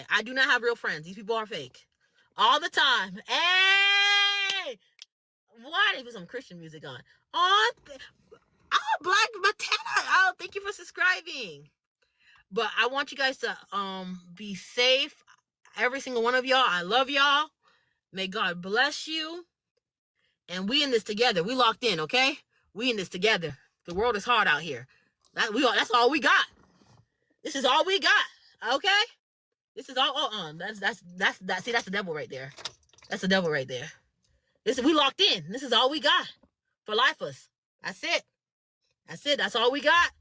[SPEAKER 1] I do not have real friends. These people are fake. All the time. Hey! Why did they put some Christian music on? Black Matana. Oh, thank you for subscribing. But I want you guys to be safe. Every single one of y'all. I love y'all. May God bless you. And we in this together. We locked in, okay? We in this together. The world is hard out here. That's all we got. This is all we got. Okay? This is all that's the devil right there. That's the devil right there. We locked in. This is all we got. For lifers. That's it. That's all we got.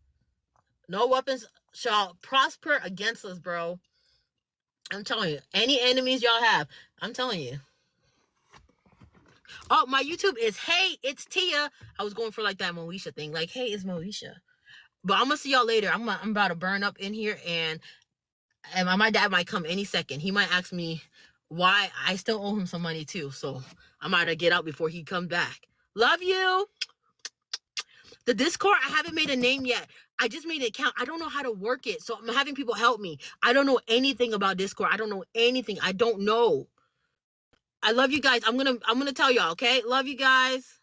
[SPEAKER 1] No weapons shall prosper against us, bro. I'm telling you. Any enemies y'all have, I'm telling you. Oh, my YouTube is, hey, it's Tia. I was going for like that Moesha thing. Like, hey, it's Moesha. But I'm going to see y'all later. I'm about to burn up in here. And my dad might come any second. He might ask me why. I still owe him some money too. So I might get out before he comes back. Love you. The Discord, I haven't made a name yet. I just made an account. I don't know how to work it. So I'm having people help me. I don't know anything about Discord. I don't know anything. I don't know. I love you guys. I'm gonna tell y'all, okay? Love you guys.